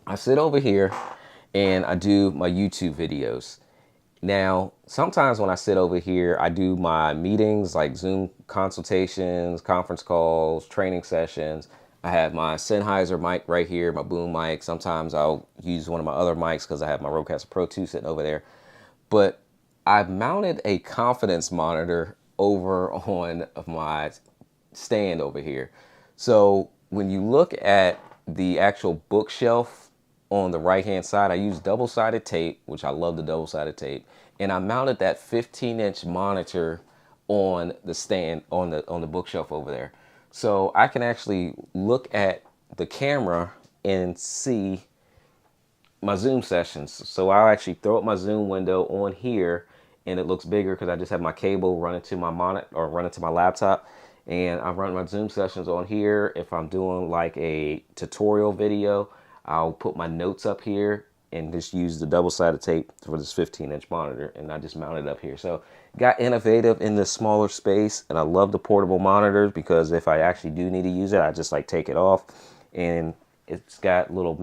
S1: I sit over here and I do my YouTube videos. Now, sometimes when I sit over here, I do my meetings like Zoom consultations, conference calls, training sessions. I have my Sennheiser mic right here, my boom mic. Sometimes I'll use one of my other mics because I have my Rodecaster Pro 2 sitting over there. But I've mounted a confidence monitor over on my stand over here. So when you look at the actual bookshelf on the right hand side, I use double-sided tape, which I love the double-sided tape, and I mounted that 15-inch monitor on the stand on the bookshelf over there. So I can actually look at the camera and see my Zoom sessions. So I'll actually throw up my Zoom window on here and it looks bigger because I just have my cable running to my monitor or running to my laptop, and I run my Zoom sessions on here. If I'm doing like a tutorial video, I'll put my notes up here and just use the double-sided tape for this 15-inch monitor, and I just mount it up here. So got innovative in this smaller space, and I love the portable monitors because if I actually do need to use it, I just like take it off, and it's got little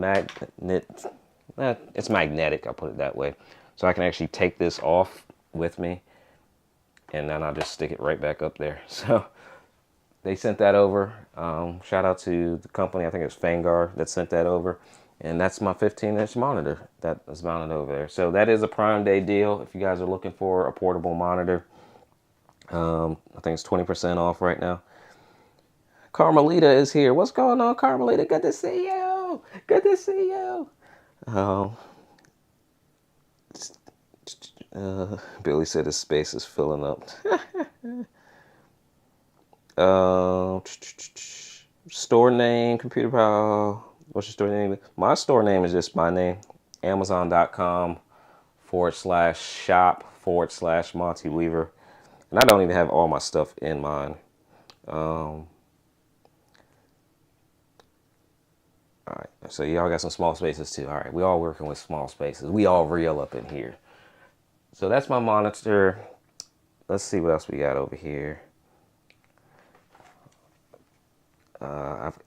S1: it's magnetic, I'll put it that way. So I can actually take this off with me and then I'll just stick it right back up there. So they sent that over. Shout out to the company, I think it's Fangar that sent that over. And that's my 15-inch monitor that is mounted over there. So that is a Prime Day deal if you guys are looking for a portable monitor. I think it's 20% off right now. Carmelita is here. What's going on, Carmelita? Good to see you. Good to see you. Billy said his space is filling up. Store name, computer power. What's your store name? My store name is just my name. Amazon.com/shop/Monty Weaver. And I don't even have all my stuff in mine. All right, so y'all got some small spaces too. All right, we all working with small spaces. We all real up in here. So that's my monitor. Let's see what else we got over here.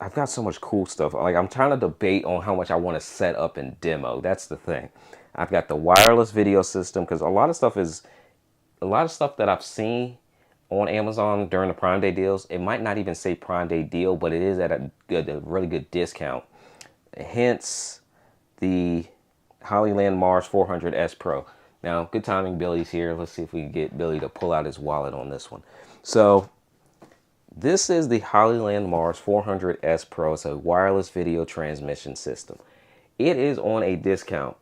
S1: I've got so much cool stuff. Like, I'm trying to debate on how much I want to set up and demo. That's the thing. I've got the wireless video system because a lot of stuff that I've seen on Amazon during the Prime Day deals. It might not even say Prime Day deal, but it is at a really good discount. Hence the Hollyland Mars 400S Pro. Now, good timing. Billy's here. Let's see if we can get Billy to pull out his wallet on this one. So this is the Hollyland Mars 400S Pro. It's a wireless video transmission system. It is on a discount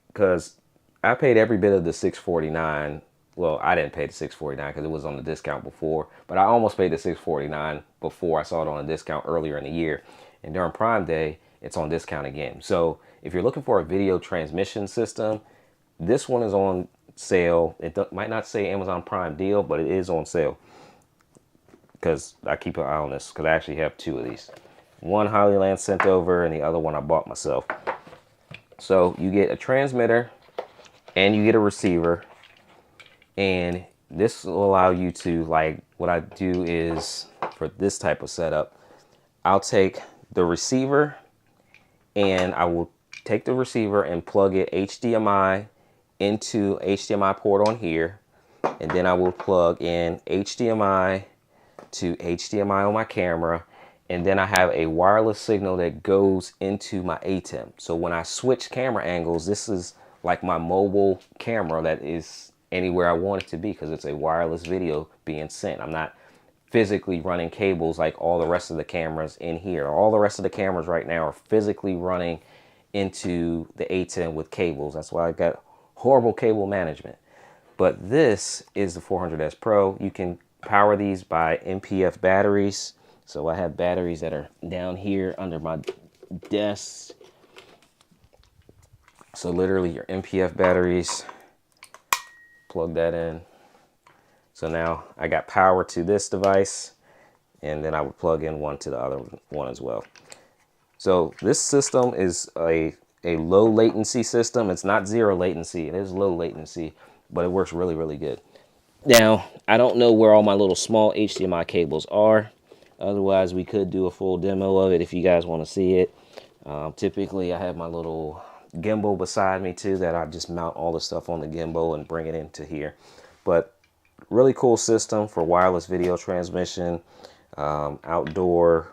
S1: because I paid every bit of the $649. Well, I didn't pay the $649 because it was on the discount before, but I almost paid the $649 before I saw it on a discount earlier in the year. And during Prime Day, it's on discount again. So if you're looking for a video transmission system, this one is on sale. It might not say Amazon Prime deal, but it is on sale because I keep an eye on this because I actually have two of these. One Hollyland sent over and the other one I bought myself. So you get a transmitter and you get a receiver, and this will allow you to, like, what I do is for this type of setup, I'll take the receiver and I will take the receiver and plug it HDMI into HDMI port on here, and then I will plug in HDMI to HDMI on my camera, and then I have a wireless signal that goes into my ATEM. So when I switch camera angles, this is like my mobile camera that is anywhere I want it to be because it's a wireless video being sent. I'm not physically running cables like all the rest of the cameras in here. All the rest of the cameras right now are physically running into the ATEM with cables. That's why I've got horrible cable management. But this is the 400S Pro. You can power these by MPF batteries. So I have batteries that are down here under my desk. So literally your MPF batteries, plug that in. So now I got power to this device, and then I would plug in one to the other one as well. So this system is a low latency system. It's not zero latency. It is low latency, but it works really, really good. Now, I don't know where all my little small HDMI cables are. Otherwise, we could do a full demo of it if you guys want to see it. Typically, I have my little gimbal beside me too that I just mount all the stuff on the gimbal and bring it into here. But really cool system for wireless video transmission, outdoor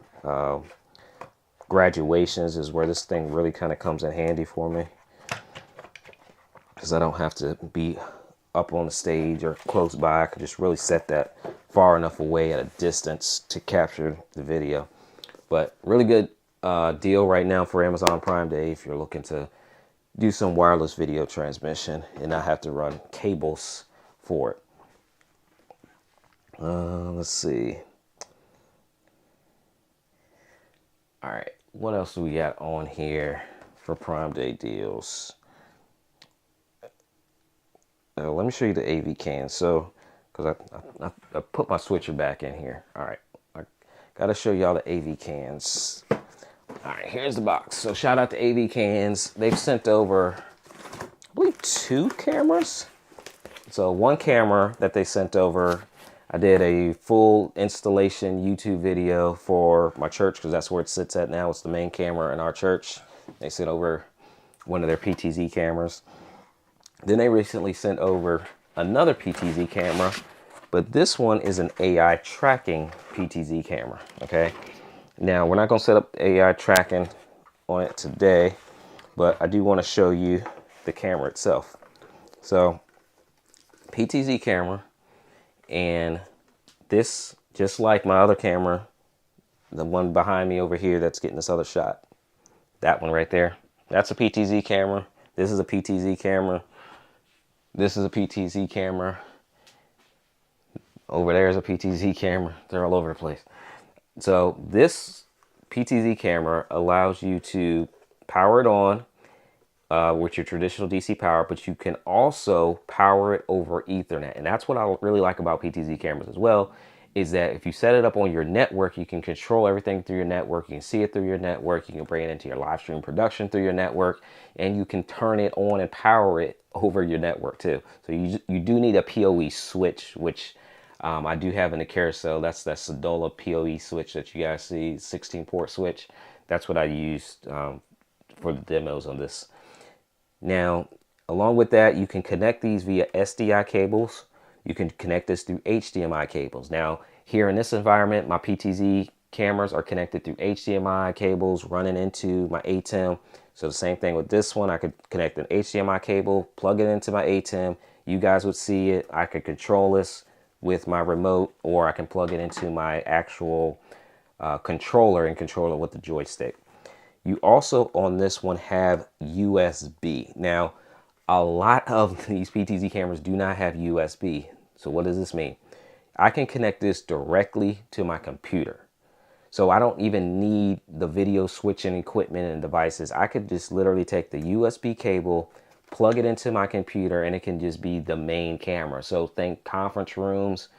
S1: graduations is where this thing really kind of comes in handy for me, because I don't have to be up on the stage or close by. I can just really set that far enough away at a distance to capture the video. But really good deal right now for Amazon Prime Day if you're looking to do some wireless video transmission and not have to run cables for it. Let's see. All right, what else do we got on here for Prime Day deals? Let me show you the AV cans. So, because I put my switcher back in here. All right, I gotta show y'all the AV cans. All right, here's the box. So shout out to AV Cans. They've sent over, I believe, 2 cameras. So one camera that they sent over, I did a full installation YouTube video for my church because that's where it sits at now. It's the main camera in our church. They sent over one of their PTZ cameras. Then they recently sent over another PTZ camera, but this one is an AI tracking PTZ camera, okay? Now, we're not going to set up AI tracking on it today, but I do want to show you the camera itself. So, PTZ camera, and this, just like my other camera, the one behind me over here that's getting this other shot, that one right there, that's a PTZ camera. This is a PTZ camera. This is a PTZ camera. Over there is a PTZ camera. They're all over the place. So this PTZ camera allows you to power it on with your traditional DC power, but you can also power it over Ethernet. And that's what I really like about PTZ cameras as well, is that if you set it up on your network, you can control everything through your network. You can see it through your network. You can bring it into your live stream production through your network, and you can turn it on and power it over your network too. So you do need a PoE switch, which I do have in the carousel. That's that Sedola PoE switch that you guys see, 16 port switch. That's what I used for the demos on this. Now, along with that, you can connect these via SDI cables. You can connect this through HDMI cables. Now, here in this environment, my PTZ cameras are connected through HDMI cables running into my ATEM. So the same thing with this one. I could connect an HDMI cable, plug it into my ATEM. You guys would see it. I could control this with my remote, or I can plug it into my actual controller and control it with the joystick. You also on this one have USB. Now, a lot of these PTZ cameras do not have USB. So what does this mean? I can connect this directly to my computer. So I don't even need the video switching equipment and devices. I could just literally take the USB cable, plug it into my computer, and it can just be the main camera. So think conference rooms,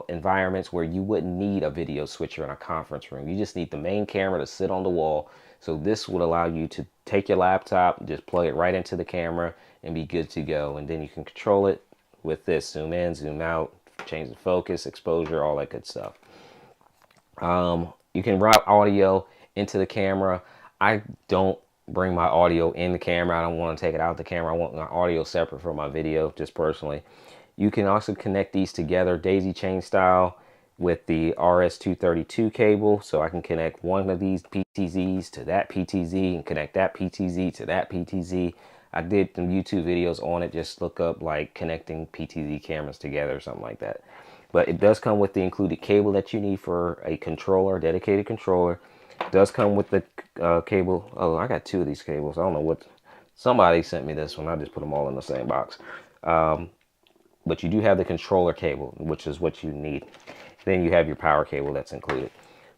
S1: environments where you wouldn't need a video switcher in a conference room. You just need the main camera to sit on the wall. So this would allow you to take your laptop, just plug it right into the camera and be good to go. And then you can control it with this, zoom in, zoom out, change the focus, exposure, all that good stuff. You can route audio into the camera. I don't bring my audio in the camera. I don't want to take it out the camera. I want my audio separate from my video, just personally. You can also connect these together daisy chain style with the RS-232 cable. So I can connect one of these PTZs to that PTZ and connect that PTZ to that PTZ. I did some YouTube videos on it. Just look up like connecting PTZ cameras together or something like that. But it does come with the included cable that you need for a controller, dedicated controller. It does come with the cable. Oh, I got two of these cables. I don't know what. Somebody sent me this one. I just put them all in the same box. But you do have the controller cable, which is what you need. Then you have your power cable that's included.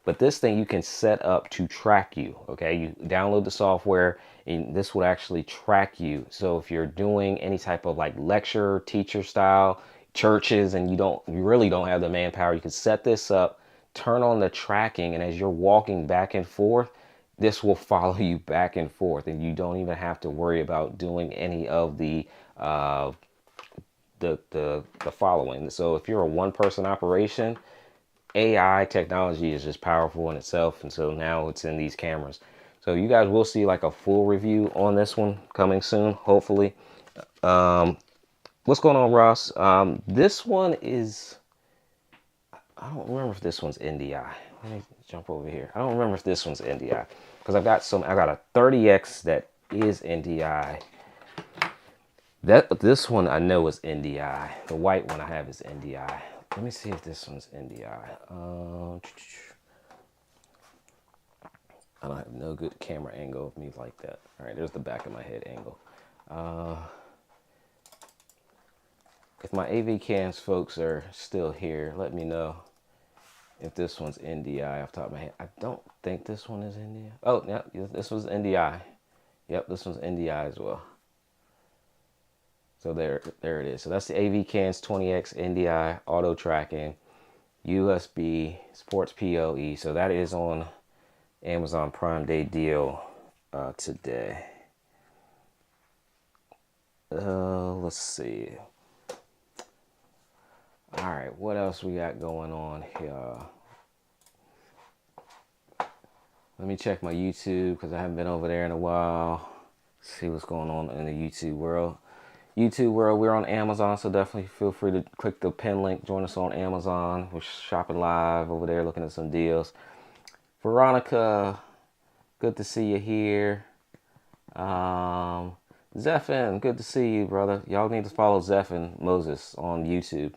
S1: But this thing you can set up to track you, okay? You download the software and this will actually track you. So if you're doing any type of like lecture, teacher style, churches, and you really don't have the manpower, you can set this up, turn on the tracking, and as you're walking back and forth, this will follow you back and forth, and you don't even have to worry about doing any of the following. So if you're a one-person operation, AI technology is just powerful in itself, and so now it's in these cameras. So you guys will see like a full review on this one coming soon, hopefully. What's going on, Ross? This one is, I don't remember if this one's NDI. Let me jump over here. I don't remember if this one's NDI because I got a 30X that is NDI. This one I know is NDI. The white one I have is NDI. Let me see if this one's NDI. I don't have no good camera angle of me like that. All right, there's the back of my head angle. If my AV cams folks are still here, let me know if this one's NDI off the top of my head. I don't think this one is NDI. Oh, yeah, this was NDI. Yep, this one's NDI as well. So there it is. So that's the AV Cans 20X NDI auto tracking, USB, supports PoE. So that is on Amazon Prime Day deal today. Let's see. All right, what else we got going on here? Let me check my YouTube because I haven't been over there in a while. See what's going on in the YouTube world. We're on Amazon, so definitely feel free to click the pin link. Join us on Amazon. We're shopping live over there, looking at some deals. Veronica, good to see you here. Zephin, good to see you, brother. Y'all need to follow Zephin Moses on YouTube.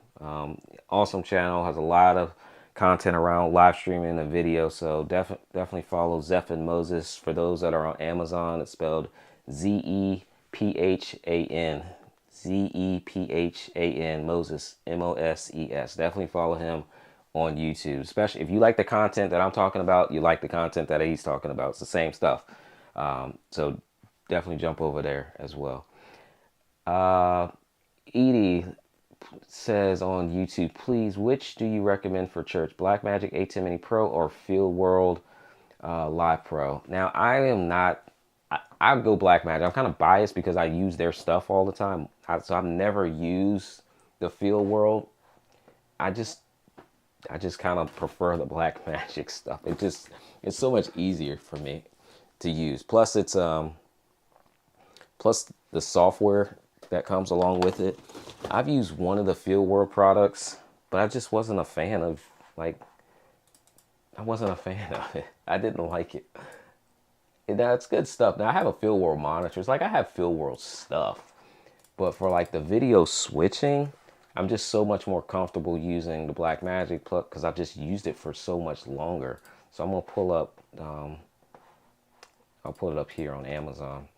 S1: Awesome channel, has a lot of content around live streaming and video, so definitely follow Zephin Moses. For those that are on Amazon, it's spelled Zephan. Zephan, Moses, Moses. Definitely follow him on YouTube, especially if you like the content that I'm talking about. You like the content that he's talking about. It's the same stuff. So definitely jump over there as well. Edie says on YouTube, please, which do you recommend for church? Blackmagic 810 Mini Pro or Field World Live Pro? Now, I am not, I go Blackmagic. I'm kind of biased because I use their stuff all the time. So I've never used the Field World. I just kind of prefer the Blackmagic stuff. It's so much easier for me to use. Plus plus the software that comes along with it. I've used one of the Field World products, but I just wasn't a fan of, like, I wasn't a fan of it. I didn't like it. Now, it's good stuff. Now, I have a Field World monitor. It's like I have Field World stuff. But for, like, the video switching, I'm just so much more comfortable using the Blackmagic plug because I've just used it for so much longer. So I'm going to pull up, I'll put it up here on Amazon.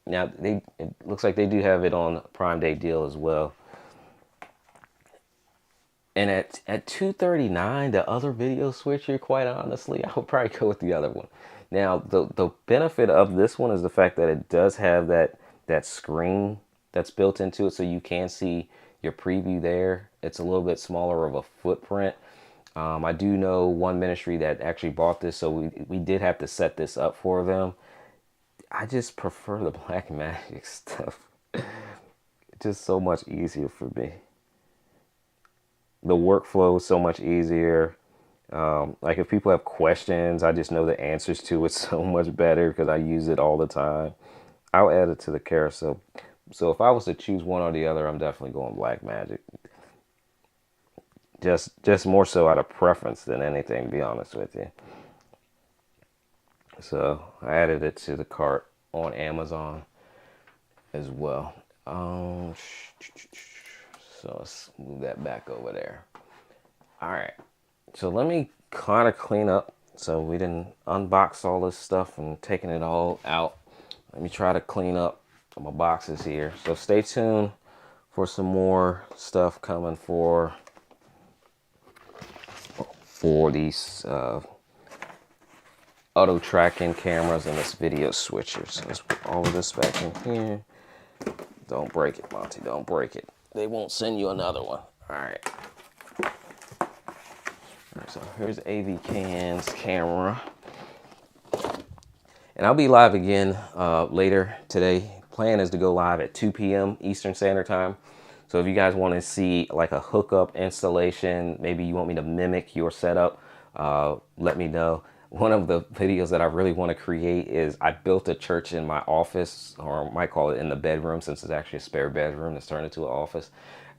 S1: Now, it looks like they do have it on Prime Day deal as well. And at $239, the other video switcher, quite honestly, I would probably go with the other one. Now, the benefit of this one is the fact that it does have that screen that's built into it, so you can see your preview there. It's a little bit smaller of a footprint. I do know one ministry that actually bought this, so we did have to set this up for them. I just prefer the Blackmagic stuff. It's just so much easier for me. The workflow is so much easier. Like if people have questions, I just know the answers to it so much better because I use it all the time. I'll add it to the carousel. So if I was to choose one or the other, I'm definitely going Blackmagic. Just more so out of preference than anything, to be honest with you. So I added it to the cart on Amazon as well. So let's move that back over there. All right. So let me kind of clean up. So we didn't unbox all this stuff and taking it all out. Let me try to clean up my boxes here. So stay tuned for some more stuff coming for these auto tracking cameras and this video switcher. So let's put all of this back in here. Don't break it, Monty. Don't break it. They won't send you another one. All right. So here's AV Can's camera. And I'll be live again later today. Plan is to go live at 2 p.m. Eastern Standard Time. So if you guys want to see like a hookup installation, maybe you want me to mimic your setup, let me know. One of the videos that I really want to create is I built a church in my office, or I might call it in the bedroom since it's actually a spare bedroom that's turned into an office.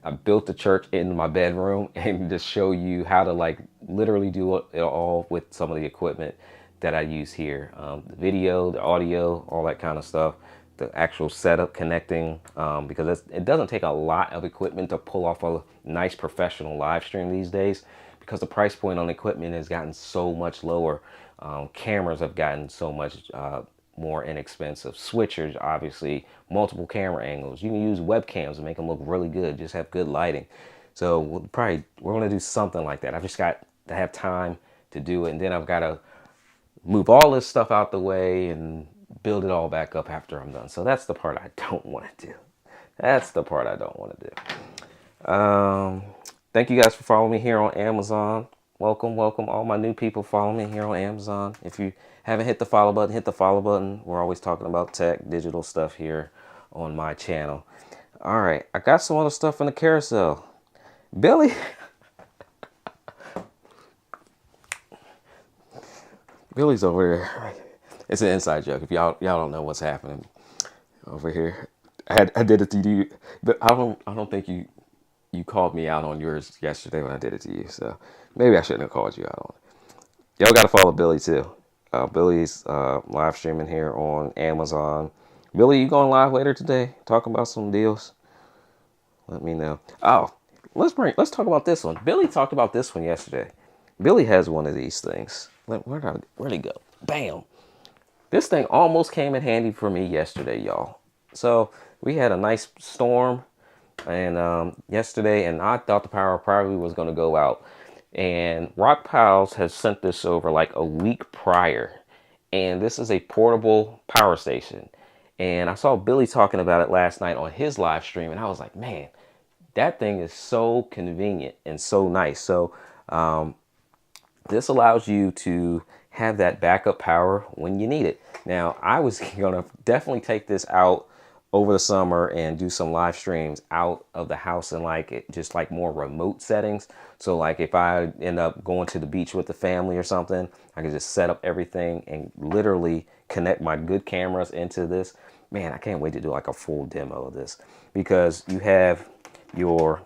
S1: I built the church in my bedroom and just show you how to like literally do it all with some of the equipment that I use here. The video, the audio, all that kind of stuff. The actual setup, connecting, because it doesn't take a lot of equipment to pull off a nice professional live stream these days, because the price point on equipment has gotten so much lower. Cameras have gotten so much more inexpensive. Switchers, obviously, multiple camera angles. You can use webcams and make them look really good. Just have good lighting. So we're gonna do something like that. I've just got to have time to do it, and then I've got to move all this stuff out the way and build it all back up after I'm done. So that's the part I don't want to do. That's the part I don't want to do. Thank you guys for following me here on Amazon. Welcome, welcome. All my new people follow me here on Amazon. If you haven't hit the follow button, hit the follow button. We're always talking about tech, digital stuff here on my channel. All right, I got some other stuff in the carousel. Billy. Billy's over there. It's an inside joke. If y'all don't know what's happening over here, I did it to you, but I don't think you called me out on yours yesterday when I did it to you. So maybe I shouldn't have called you out on it. Y'all got to follow Billy too. Billy's live streaming here on Amazon. Billy, you going live later today? Talking about some deals? Let me know. Oh, let's talk about this one. Billy talked about this one yesterday. Billy has one of these things. Where'd he go? Bam. This thing almost came in handy for me yesterday, y'all. So we had a nice storm and yesterday, and I thought the power probably was going to go out. And Rock Pals has sent this over like a week prior, and this is a portable power station. And I saw Billy talking about it last night on his live stream, and I was like, man, that thing is so convenient and so nice. So this allows you to have that backup power when you need it. Now, I was gonna definitely take this out over the summer and do some live streams out of the house and like it just like more remote settings. So like if I end up going to the beach with the family or something, I can just set up everything and literally connect my good cameras into this. Man, I can't wait to do like a full demo of this, because you have your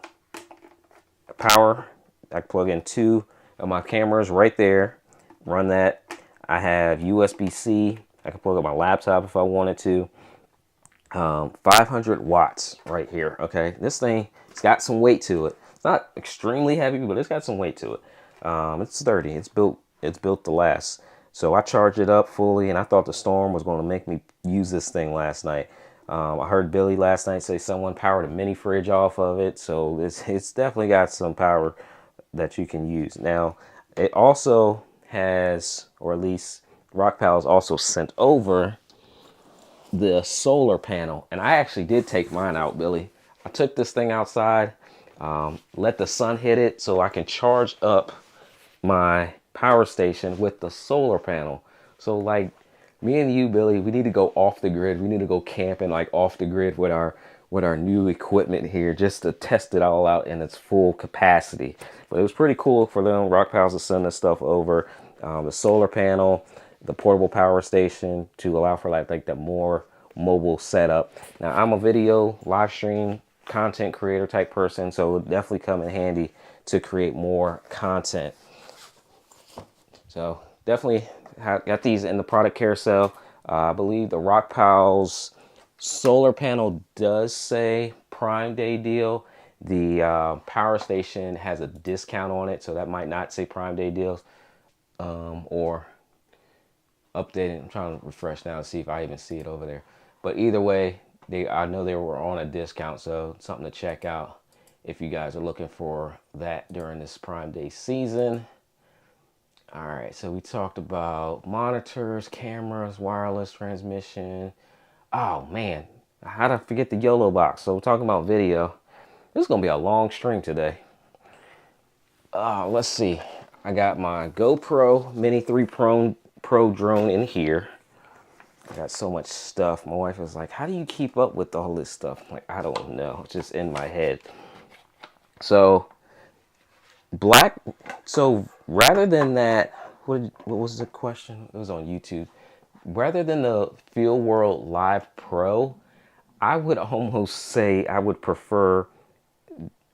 S1: power. I plug in 2 of my cameras right there, run that. I have USB-C. I can plug up my laptop if I wanted to. 500 watts right here. Okay, this thing, it's got some weight to it. It's not extremely heavy, but it's got some weight to it. It's sturdy. It's built to last. So I charged it up fully, and I thought the storm was going to make me use this thing last night. I heard Billy last night say someone powered a mini fridge off of it, so it's definitely got some power that you can use. Now, it also has, or at least Rockpals also sent over the solar panel, and I actually did take mine out, Billy. I took this thing outside, let the sun hit it so I can charge up my power station with the solar panel. So like me and you, Billy, we need to go off the grid. We need to go camping like off the grid with our new equipment here, just to test it all out in its full capacity. But it was pretty cool for them, Rock Pals, to send this stuff over. The solar panel, the portable power station, to allow for like the more mobile setup. Now, I'm a video live stream content creator type person, so it would definitely come in handy to create more content. So definitely got these in the product carousel. I believe the Rock Pals solar panel does say Prime Day deal. The power station has a discount on it, so that might not say Prime Day deals, or updated. I'm trying to refresh now to see if I even see it over there. But either way, I know they were on a discount, so something to check out if you guys are looking for that during this Prime Day season. All right, so we talked about monitors, cameras, wireless transmission. Oh man, how did I forget the YOLO box? So we're talking about video. This is gonna be a long stream today. Let's see. I got my GoPro Mini 3 Pro drone in here. I got so much stuff. My wife was like, how do you keep up with all this stuff? I'm like, I don't know. It's just in my head. So rather than that, what was the question? It was on YouTube. Rather than the Field World Live Pro, I would almost say I would prefer,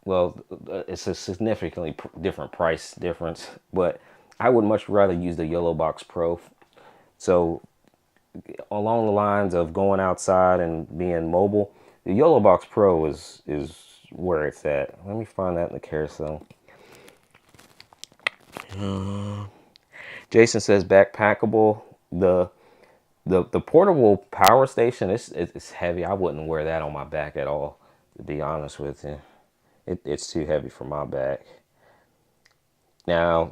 S1: well, it's a significantly different price difference, but I would much rather use the YOLO Box Pro. So along the lines of going outside and being mobile, the YOLO Box Pro is where it's at. Let me find that in the carousel. Jason says backpackable. The portable power station, it's heavy. I wouldn't wear that on my back at all, to be honest with you. It's too heavy for my back. Now,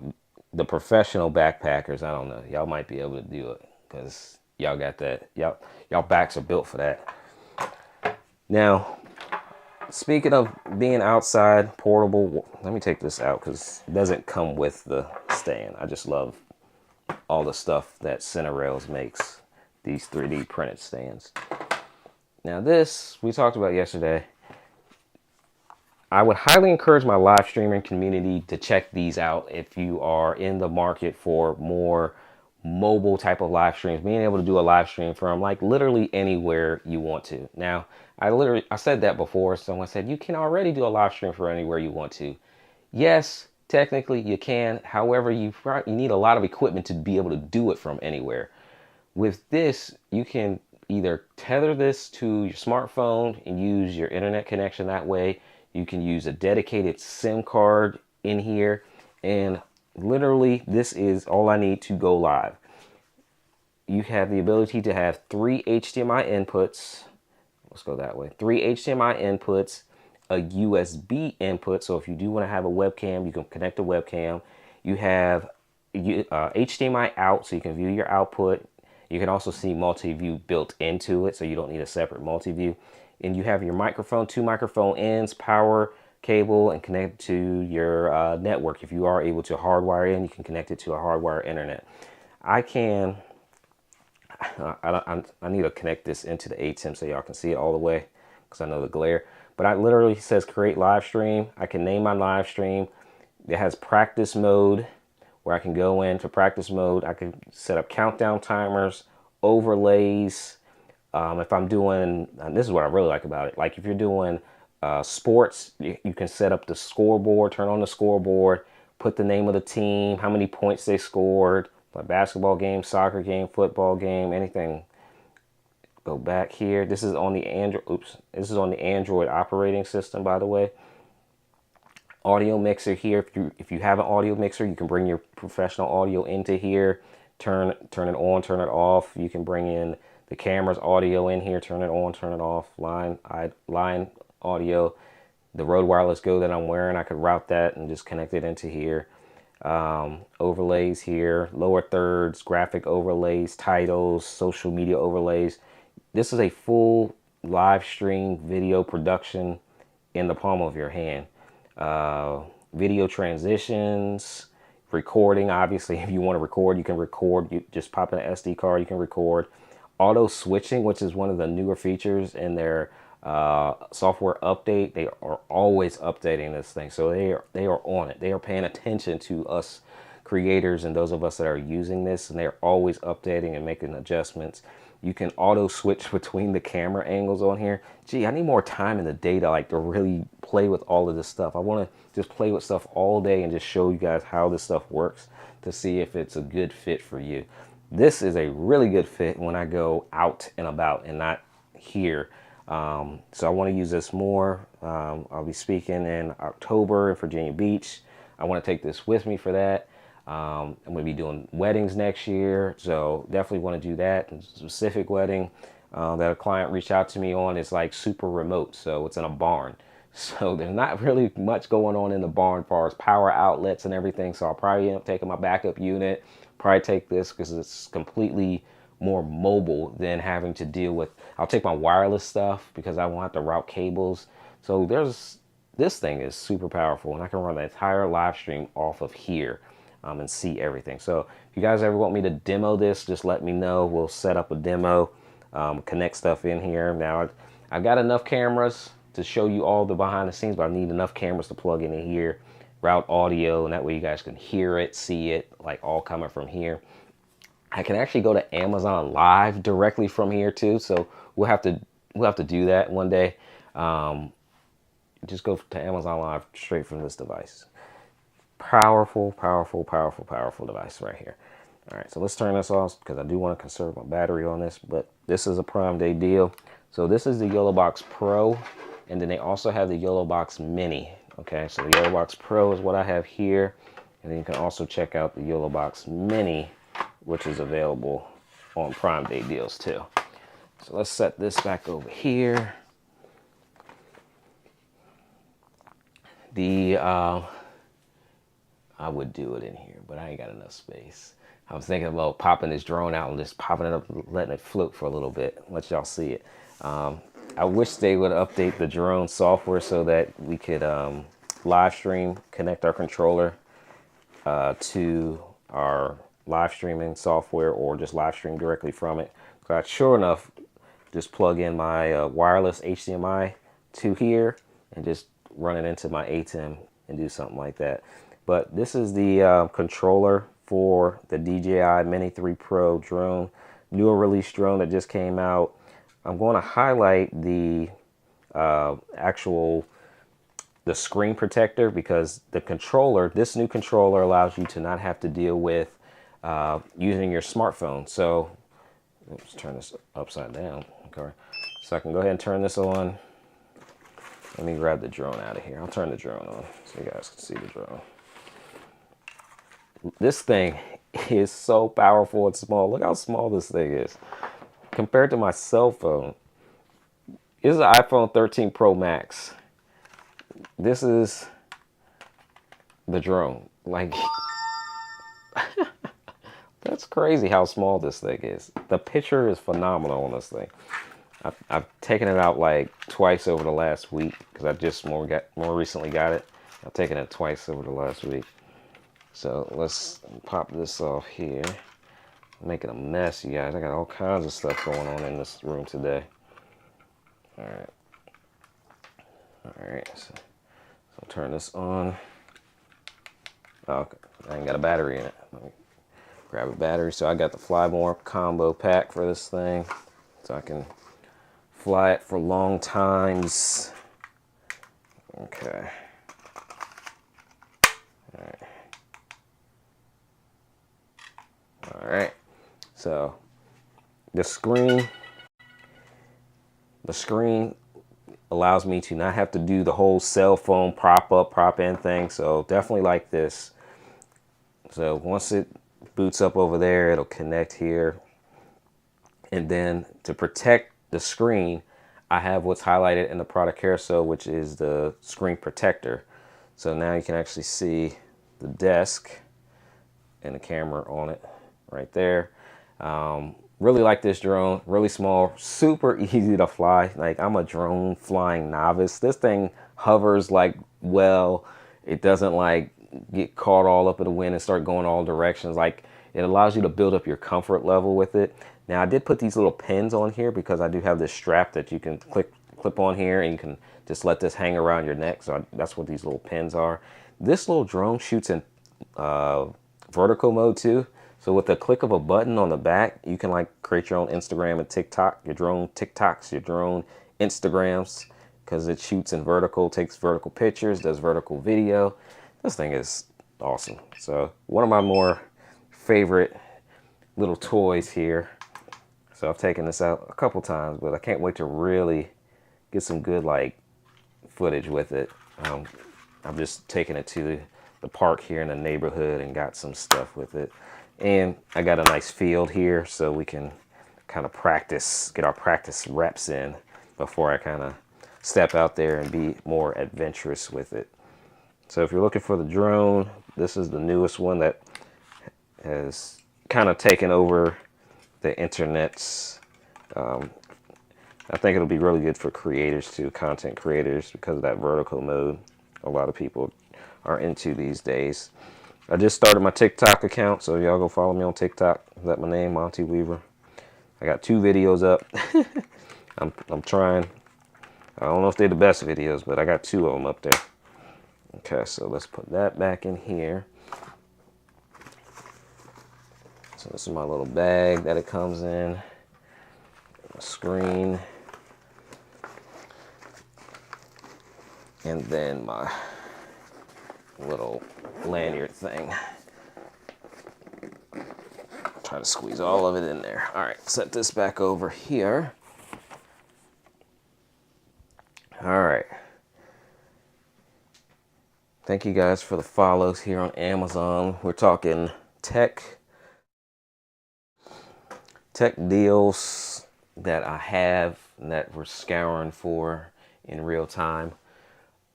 S1: the professional backpackers, I don't know. Y'all might be able to do it because y'all got that. Y'all backs are built for that. Now, speaking of being outside, portable, let me take this out because it doesn't come with the stand. I just love all the stuff that Cinerails makes, these 3D printed stands. Now this, we talked about yesterday. I would highly encourage my live streaming community to check these out if you are in the market for more mobile type of live streams, being able to do a live stream from like literally anywhere you want to. Now, I said that before. Someone said, you can already do a live stream for anywhere you want to. Yes, technically you can. However, you need a lot of equipment to be able to do it from anywhere. With this, you can either tether this to your smartphone and use your internet connection that way. You can use a dedicated SIM card in here, and literally this is all I need to go live. You have the ability to have 3 HDMI inputs. Let's go that way. 3 HDMI inputs, a USB input. So if you do want to have a webcam, you can connect a webcam. You have HDMI out, so you can view your output. You can also see multi-view built into it, so you don't need a separate multi-view. And you have your microphone, 2 microphone ends, power cable, and connect to your network. If you are able to hardwire in, you can connect it to a hardwire internet. I need to connect this into the ATEM so y'all can see it all the way, because I know the glare. But I literally says create live stream. I can name my live stream. It has practice mode, where I can go into practice mode. I can set up countdown timers, overlays. If I'm doing, and this is what I really like about it, like if you're doing sports, you can set up the scoreboard, turn on the scoreboard, put the name of the team, how many points they scored, a basketball game, soccer game, football game, anything. Go back here. This is on the Android. Oops. This is on the Android operating system, by the way. Audio mixer here. If you have an audio mixer, you can bring your professional audio into here. Turn it on, turn it off. You can bring in the camera's audio in here. Turn it on, turn it off. Line audio. The Rode Wireless Go that I'm wearing, I could route that and just connect it into here. Overlays here, lower thirds, graphic overlays, titles, social media overlays. This is a full live stream video production in the palm of your hand. Video transitions, recording. Obviously, if you want to record, you can record. You just pop in an SD card, you can record. Auto switching, which is one of the newer features in their software update. They are always updating this thing, so they are on it. They are paying attention to us creators and those of us that are using this, and they're always updating and making adjustments. You can auto switch between the camera angles on here. Gee, I need more time in the day to like to really play with all of this stuff. I want to just play with stuff all day and just show you guys how this stuff works to see if it's a good fit for you. This is a really good fit when I go out and about and not here. So I want to use this more. I'll be speaking in October in Virginia Beach. I want to take this with me for that. I'm going to be doing weddings next year, so definitely want to do that. And specific wedding that a client reached out to me on is like super remote, so it's in a barn. So there's not really much going on in the barn as far as power outlets and everything. So I'll probably end up taking my backup unit. Probably take this because it's completely more mobile than having to deal with. I'll take my wireless stuff because I won't have to route cables. So this thing is super powerful, and I can run the entire live stream off of here and see everything. So if you guys ever want me to demo this, just let me know. We'll set up a demo, connect stuff in here. Now I've got enough cameras to show you all the behind the scenes, but I need enough cameras to plug into here, route audio, and that way you guys can hear it, see it, like all coming from here. I can actually go to Amazon Live directly from here too, so we'll have to do that one day. Just go to Amazon Live straight from this device. Powerful, powerful, powerful, powerful device right here. All right, so let's turn this off because I do want to conserve my battery on this, but this is a Prime Day deal. So this is the YOLOBox Pro, and then they also have the YOLOBox Mini. Okay, so the YOLOBox Pro is what I have here, and then you can also check out the YOLOBox Mini, which is available on Prime Day deals too. So let's set this back over here. I would do it in here, but I ain't got enough space. I was thinking about popping this drone out and just popping it up, letting it float for a little bit, let y'all see it. I wish they would update the drone software so that we could live stream, connect our controller to our live streaming software, or just live stream directly from it. So I sure enough just plug in my wireless HDMI to here and just run it into my ATEM and do something like that. But this is the controller for the DJI Mini 3 Pro drone, newer release drone that just came out. I'm going to highlight the the screen protector, because the controller, this new controller, allows you to not have to deal with using your smartphone. So let's turn this upside down. Okay, so I can go ahead and turn this on. Let me grab the drone out of here. I'll turn the drone on so you guys can see the drone. This thing is so powerful and small. Look how small this thing is compared to my cell phone. This is an iPhone 13 Pro Max. this is the drone. Like, that's crazy how small this thing is. The picture is phenomenal on this thing. I've taken it out like twice over the last week because I just more recently got it. I've taken it twice over the last week. So let's pop this off here. I'm making a mess, you guys. I got all kinds of stuff going on in this room today. All right. So turn this on. Oh, okay. I ain't got a battery in it. Let me grab a battery. So I got the Flymore combo pack for this thing, so I can fly it for long times. Okay. All right. So the screen allows me to not have to do the whole cell phone prop up, prop in thing. So definitely like this. So once it boots up over there, it'll connect here. And then to protect the screen, I have what's highlighted in the product carousel, which is the screen protector. So now you can actually see the desk and the camera on it right there. Really like this drone, really small, super easy to fly. Like, I'm a drone flying novice. This thing hovers like well. It doesn't like get caught all up in the wind and start going all directions. Like, it allows you to build up your comfort level with it. Now, I did put these little pins on here because I do have this strap that you can clip on here, and you can just let this hang around your neck. So that's what these little pins are. This little drone shoots in vertical mode too. So with the click of a button on the back, you can like create your own Instagram and TikTok, your drone TikToks, your drone Instagrams, because it shoots in vertical, takes vertical pictures, does vertical video. This thing is awesome. So one of my more favorite little toys here. So I've taken this out a couple times, but I can't wait to really get some good like footage with it. I've just taken it to the park here in the neighborhood and got some stuff with it. And I got a nice field here so we can kind of practice, get our practice reps in before I kind of step out there and be more adventurous with it. So if you're looking for the drone, this is the newest one that has kind of taken over the internet's. I think it'll be really good for creators too, content creators, because of that vertical mode a lot of people are into these days. I just started my TikTok account, so y'all go follow me on TikTok. Is that my name, Monty Weaver? I got 2 videos up. I'm trying. I don't know if they're the best videos, but I got 2 of them up there. Okay, so let's put that back in here. So this is my little bag that it comes in. A screen. And then my little lanyard thing. Try to squeeze all of it in there. All right, set this back over here. All right. Thank you guys for the follows here on Amazon. We're talking tech deals that I have and that we're scouring for in real time.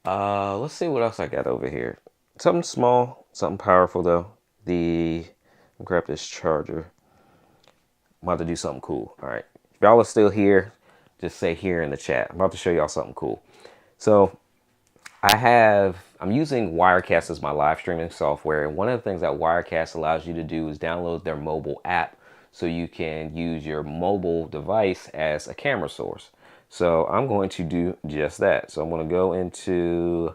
S1: Let's see what else I got over here. Something small, something powerful though. I'll grab this charger. I'm about to do something cool. All right, if y'all are still here, just say here in the chat. I'm about to show y'all something cool. So I'm using Wirecast as my live streaming software, and one of the things that Wirecast allows you to do is download their mobile app so you can use your mobile device as a camera source. So I'm going to do just that. So I'm going to go into,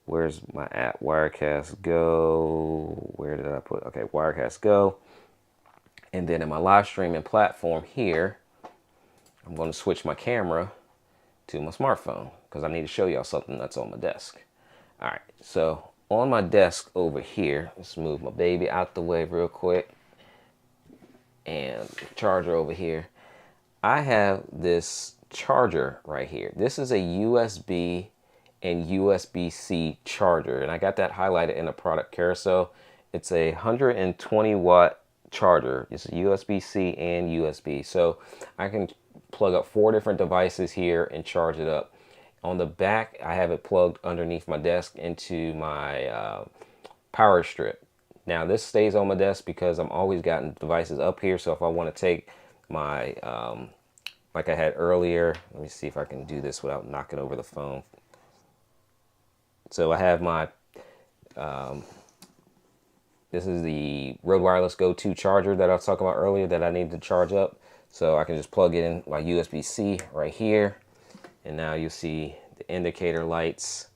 S1: where's my app? Wirecast Go. Where did I put? Okay, Wirecast Go. And then in my live streaming platform here, I'm going to switch my camera to my smartphone because I need to show y'all something that's on my desk. All right, so on my desk over here, let's move my baby out the way real quick. And charger over here. I have this charger right here. This is a USB and USB-C charger, and I got that highlighted in the product carousel. It's a 120 watt charger. It's a USB-C and USB, so I can plug up 4 different devices here and charge it up. On the back, I have it plugged underneath my desk into my power strip. Now this stays on my desk because I'm always gotten devices up here. So if I want to take my, like I had earlier, let me see if I can do this without knocking over the phone. So I have my, this is the Rode Wireless Go 2 charger that I was talking about earlier that I need to charge up. So I can just plug it in my USB-C right here. And now you see the indicator lights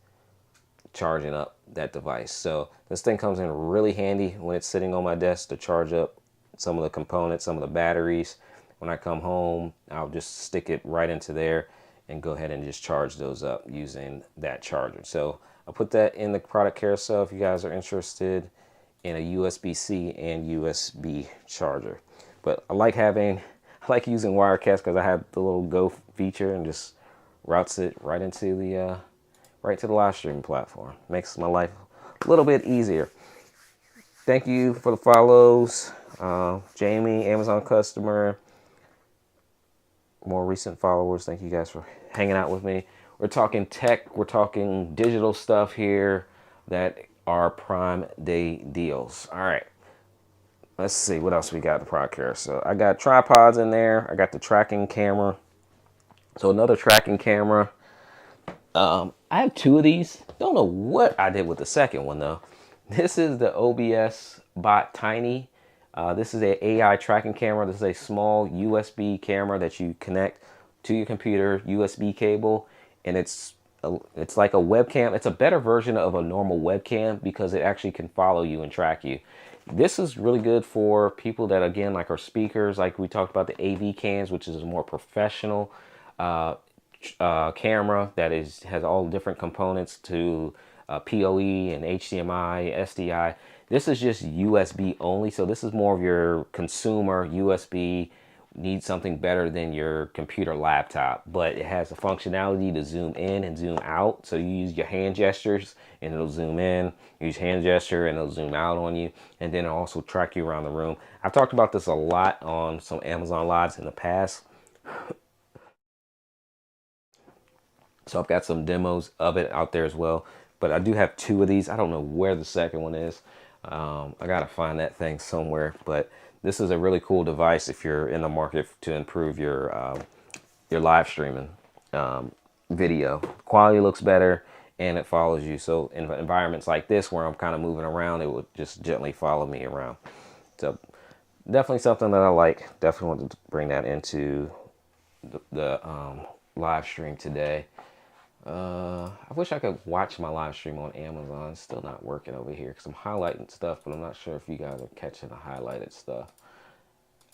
S1: charging up that device. So this thing comes in really handy when it's sitting on my desk to charge up some of the components, some of the batteries. When I come home, I'll just stick it right into there and go ahead and just charge those up using that charger. So I'll put that in the product carousel if you guys are interested in a USB-C and USB charger. But I like using Wirecast because I have the little Go feature and just routes it right into the live streaming platform. Makes my life a little bit easier. Thank you for the follows. Jamie, Amazon customer, more recent followers. Thank you guys for hanging out with me. We're talking tech. We're talking digital stuff here that are Prime Day deals. All right. Let's see what else we got in the product here. So I got tripods in there. I got the tracking camera. So another tracking camera. I have two of these. Don't know what I did with the second one though. This is the OBS Bot Tiny. This is a AI tracking camera. This is a small USB camera that you connect to your computer, USB cable, and it's like a webcam. It's a better version of a normal webcam because it actually can follow you and track you. This is really good for people that, again, like our speakers, like we talked about the AV cams, which is a more professional camera that has all different components to PoE and HDMI, SDI. This is just USB only, so this is more of your consumer USB. Need something better than your computer laptop, but it has the functionality to zoom in and zoom out. So you use your hand gestures and it'll zoom in, use hand gesture and it'll zoom out on you, and then it'll also track you around the room. I've talked about this a lot on some Amazon Lives in the past. So I've got some demos of it out there as well, but I do have two of these. I don't know where the second one is. I gotta find that thing somewhere, but this is a really cool device if you're in the market to improve your live streaming video. Quality looks better and it follows you. So in environments like this where I'm kind of moving around, it would just gently follow me around. So definitely something that I like. Definitely wanted to bring that into the live stream today. I wish I could watch my live stream on Amazon. It's still not working over here because I'm highlighting stuff, but I'm not sure if you guys are catching the highlighted stuff.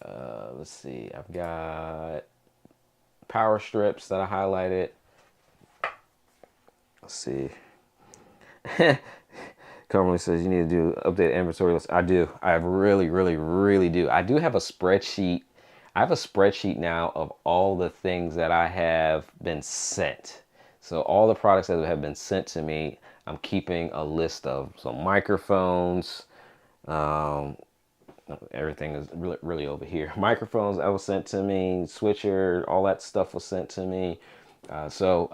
S1: Let's see. I've got power strips that I highlighted. Let's see. Carmelly says you need to do update inventory list. I do. I really do. I do have a spreadsheet. I have a spreadsheet now of all the things that I have been sent. So all the products that have been sent to me, I'm keeping a list of. So microphones, everything is really over here. Microphones that was sent to me, switcher, all that stuff was sent to me. So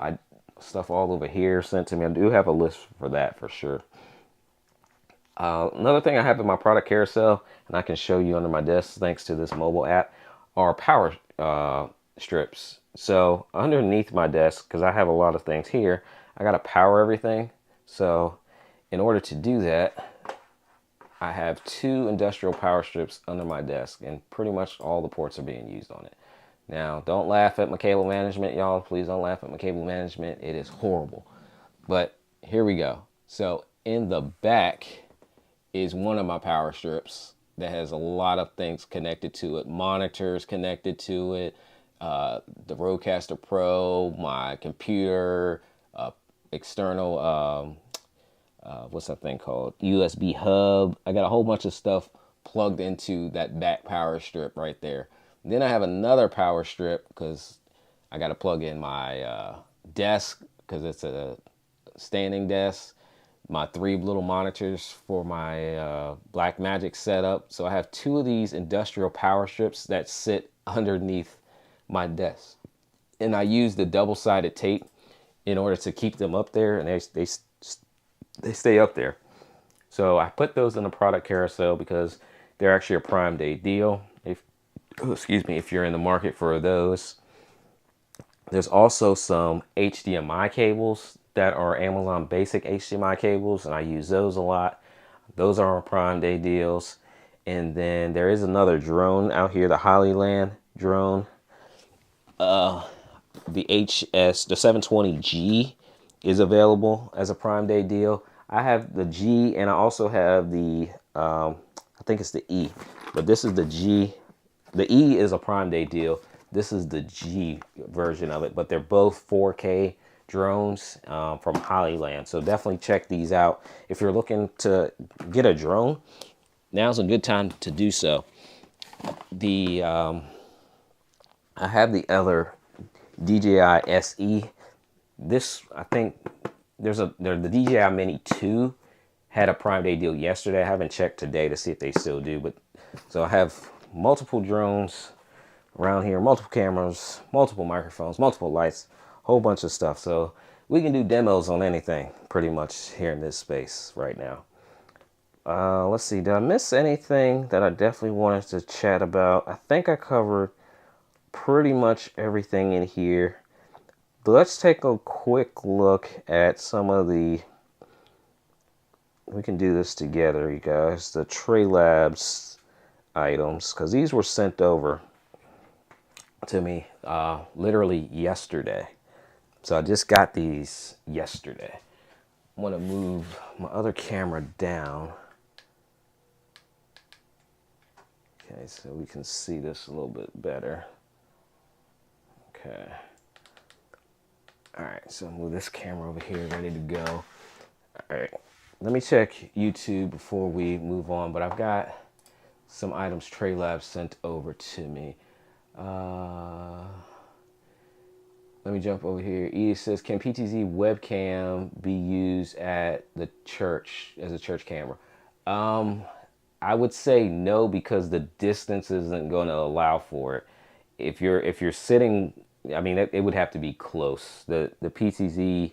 S1: stuff all over here sent to me. I do have a list for that for sure. Another thing I have in my product carousel, and I can show you under my desk thanks to this mobile app, are power strips. So underneath my desk, because I have a lot of things here, I got to power everything. So in order to do that, I have two industrial power strips under my desk, and pretty much all the ports are being used on it. Now, don't laugh at my cable management, y'all. Please don't laugh at my cable management. It is horrible. But here we go. So in the back is one of my power strips that has a lot of things connected to it. Monitors connected to it. The Rodecaster Pro, my computer, external, what's that thing called? USB hub. I got a whole bunch of stuff plugged into that back power strip right there. Then I have another power strip because I got to plug in my desk because it's a standing desk. My three little monitors for my Blackmagic setup. So I have two of these industrial power strips that sit underneath my desk, and I use the double-sided tape in order to keep them up there, and they stay up there. So I put those in the product carousel because they're actually a Prime Day deal. If excuse me, if you're in the market for those. There's also some HDMI cables that are Amazon basic HDMI cables, and I use those a lot. Those are on Prime Day deals. And then there is another drone out here, the Hollyland drone. The 720G is available as a Prime Day deal. I have the G, and I also have the, I think it's the E, but this is the G. The E is a Prime Day deal. This is the G version of it, but they're both 4K drones from Hollyland. So definitely check these out. If you're looking to get a drone, now's a good time to do so. I have the other DJI SE. This, I think, the DJI Mini 2 had a Prime Day deal yesterday. I haven't checked today to see if they still do, but so I have multiple drones around here, multiple cameras, multiple microphones, multiple lights, whole bunch of stuff. So we can do demos on anything pretty much here in this space right now. Let's see, did I miss anything that I definitely wanted to chat about? I think I covered pretty much everything in here. But let's take a quick look at some of the, we can do this together, you guys, the Tray Labs items, because these were sent over to me literally yesterday. So I just got these yesterday. I'm going to move my other camera down. Okay, so we can see this a little bit better. Okay. All right, so move this camera over here, ready to go. All right, let me check YouTube before we move on, but I've got some items Tray Labs sent over to me. Let me jump over here. Edie says, can PTZ webcam be used at the church as a church camera? I would say no, because the distance isn't going to allow for it. If you're sitting, I mean, it would have to be close. The PTZ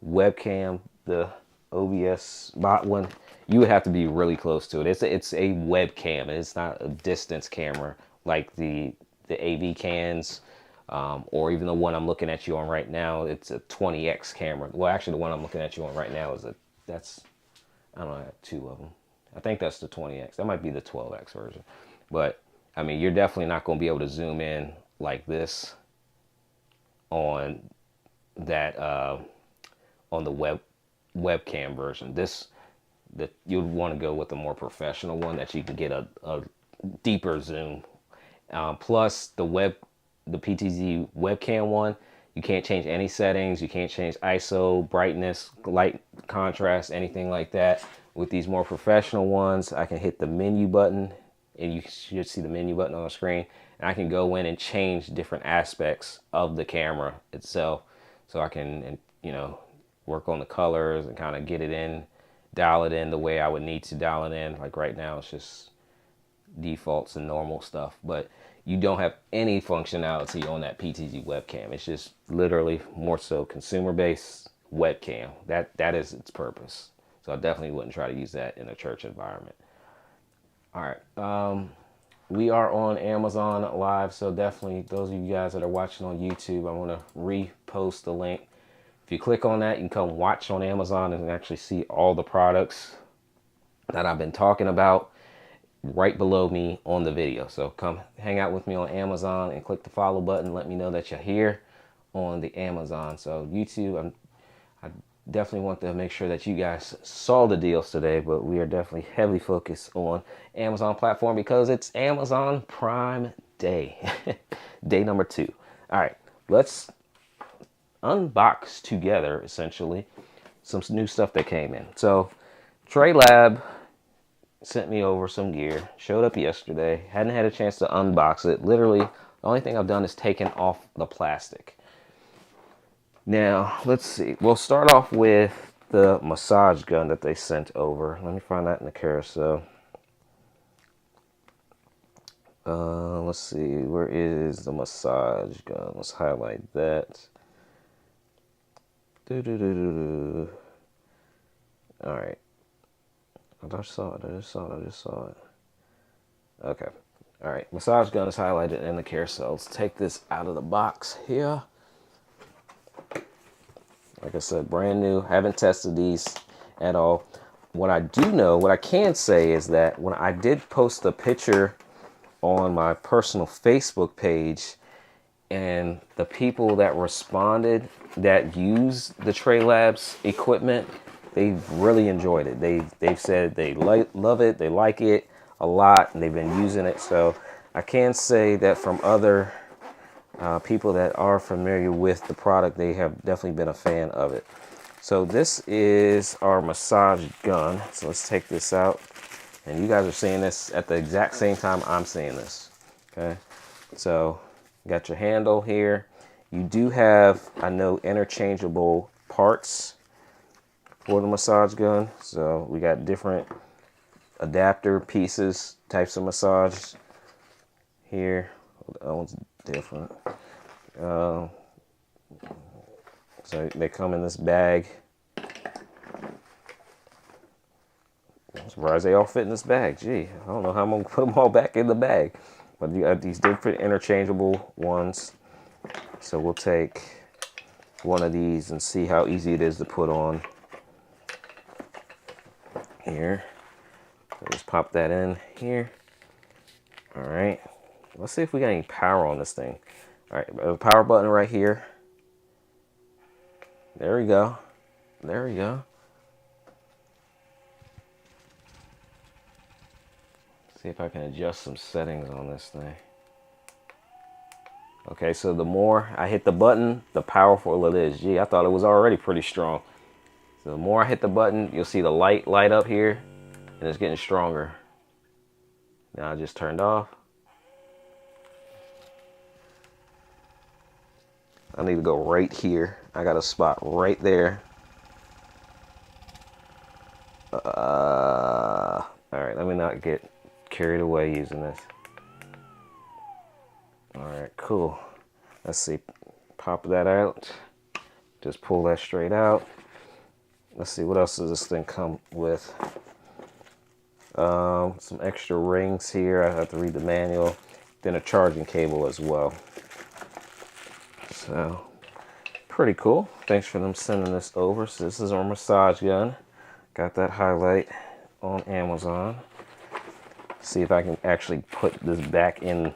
S1: webcam, the OBS bot one, you would have to be really close to it. It's a webcam. It's not a distance camera like the AV cans, or even the one I'm looking at you on right now. It's a 20x camera. Well, actually, the one I'm looking at you on right now is I don't know, I have two of them. I think that's the 20x. That might be the 12x version. But I mean, you're definitely not going to be able to zoom in like this on that on the webcam version. You'd want to go with a more professional one that you can get a deeper zoom. Plus the PTZ webcam one, you can't change any settings. You can't change ISO, brightness, light contrast, anything like that. With these more professional ones, I can hit the menu button, and you should see the menu button on the screen, and I can go in and change different aspects of the camera itself. So I can, work on the colors and kind of get it in, dial it in the way I would need to dial it in. Like right now, it's just defaults and normal stuff, but you don't have any functionality on that PTZ webcam. It's just literally more so consumer-based webcam. That is its purpose. So I definitely wouldn't try to use that in a church environment. All right. We are on Amazon Live, so definitely those of you guys that are watching on YouTube, I want to repost the link. If you click on that, you can come watch on Amazon and actually see all the products that I've been talking about right below me on the video. So come hang out with me on Amazon and click the follow button. Let me know that you're here on the Amazon. So YouTube, I definitely want to make sure that you guys saw the deals today, but we are definitely heavily focused on Amazon platform because it's Amazon Prime Day, day number 2. All right, let's unbox together, essentially, some new stuff that came in. So Tray Lab sent me over some gear, showed up yesterday, hadn't had a chance to unbox it. Literally, the only thing I've done is taken off the plastic. Now, let's see. We'll start off with the massage gun that they sent over. Let me find that in the carousel. Let's see. Where is the massage gun? Let's highlight that. All right. I just saw it. Okay. All right. Massage gun is highlighted in the carousel. Let's take this out of the box here. Like I said, brand new. Haven't tested these at all. What I can say is that when I did post a picture on my personal Facebook page, and the people that responded that use the Trey Labs equipment, they've really enjoyed it. They've said they love it, they like it a lot, and they've been using it. So I can say that from other people that are familiar with the product, they have definitely been a fan of it. So this is our massage gun. So let's take this out. And you guys are seeing this at the exact same time I'm seeing this. Okay. So you got your handle here. You do have, I know, interchangeable parts for the massage gun. So we got different adapter pieces, types of massage here. That one's different. So they come in this bag. I'm surprised they all fit in this bag. Gee, I don't know how I'm going to put them all back in the bag. But you got these different interchangeable ones. So we'll take one of these and see how easy it is to put on here. So just pop that in here. All right. Let's see if we got any power on this thing. All right, the power button right here. There we go. There we go. See if I can adjust some settings on this thing. Okay, so the more I hit the button, the powerful it is. Gee, I thought it was already pretty strong. So the more I hit the button, you'll see the light up here, and it's getting stronger. Now I just turned off. I need to go right here. I got a spot right there. All right, let me not get carried away using this. All right, cool. Let's see, pop that out. Just pull that straight out. Let's see, what else does this thing come with? Some extra rings here. I have to read the manual. Then a charging cable as well. So, pretty cool. Thanks for them sending this over. So this is our massage gun. Got that highlight on Amazon. See if I can actually put this back in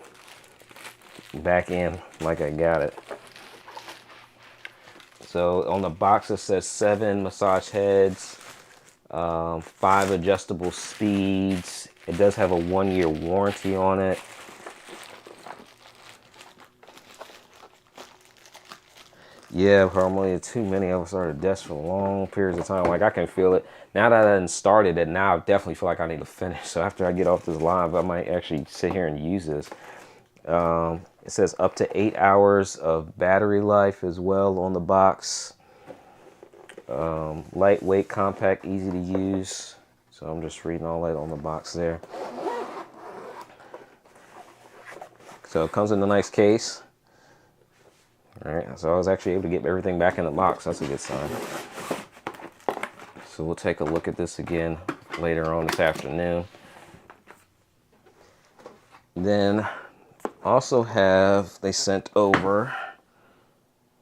S1: like I got it. So on the box it says 7 massage heads, 5 adjustable speeds. It does have a 1-year warranty on it. Yeah, probably too many of us are at a desk for long periods of time. Like, I can feel it. Now that I done started it, now I definitely feel like I need to finish. So after I get off this live, I might actually sit here and use this. It says up to 8 hours of battery life as well on the box. Lightweight, compact, easy to use. So I'm just reading all that on the box there. So it comes in a nice case. All right, so I was actually able to get everything back in the box. That's a good sign. So we'll take a look at this again later on this afternoon. Then also have, they sent over,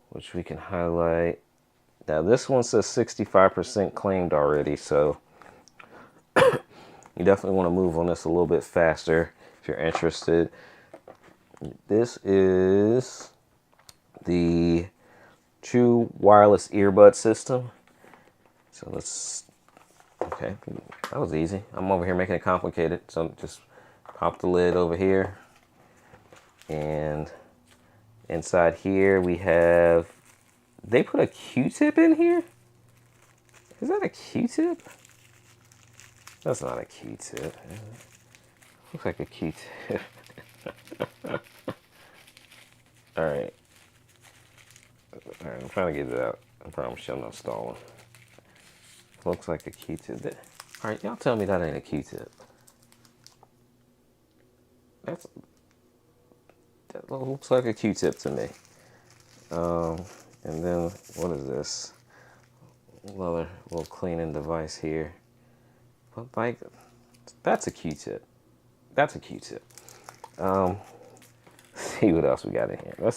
S1: which we can highlight. Now this one says 65% claimed already, so you definitely want to move on this a little bit faster if you're interested. This is the True wireless earbud system. So let's, okay, that was easy. I'm over here making it complicated. So just pop the lid over here. And inside here we have, they put a Q-tip in here? Is that a Q-tip? That's not a Q-tip. Looks like a Q-tip. Alright. Alright, I'm trying to get it out. I promise you I'm not stalling. Looks like a Q-tip. Alright, y'all tell me that ain't a Q-tip. That looks like a Q-tip to me. And then, what is this? Another little cleaning device here. But like, that's a Q-tip. That's a Q-tip. See what else we got in here.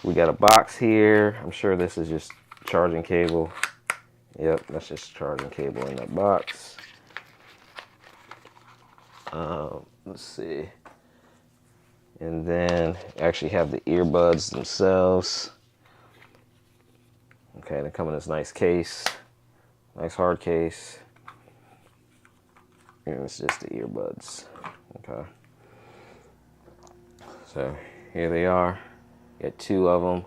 S1: We got a box here. I'm sure this is just charging cable. Yep, that's just charging cable in that box. Let's see. And then actually have the earbuds themselves. Okay, they come in this nice case. Nice hard case. And it's just the earbuds. Okay. So here they are. Got 2 of them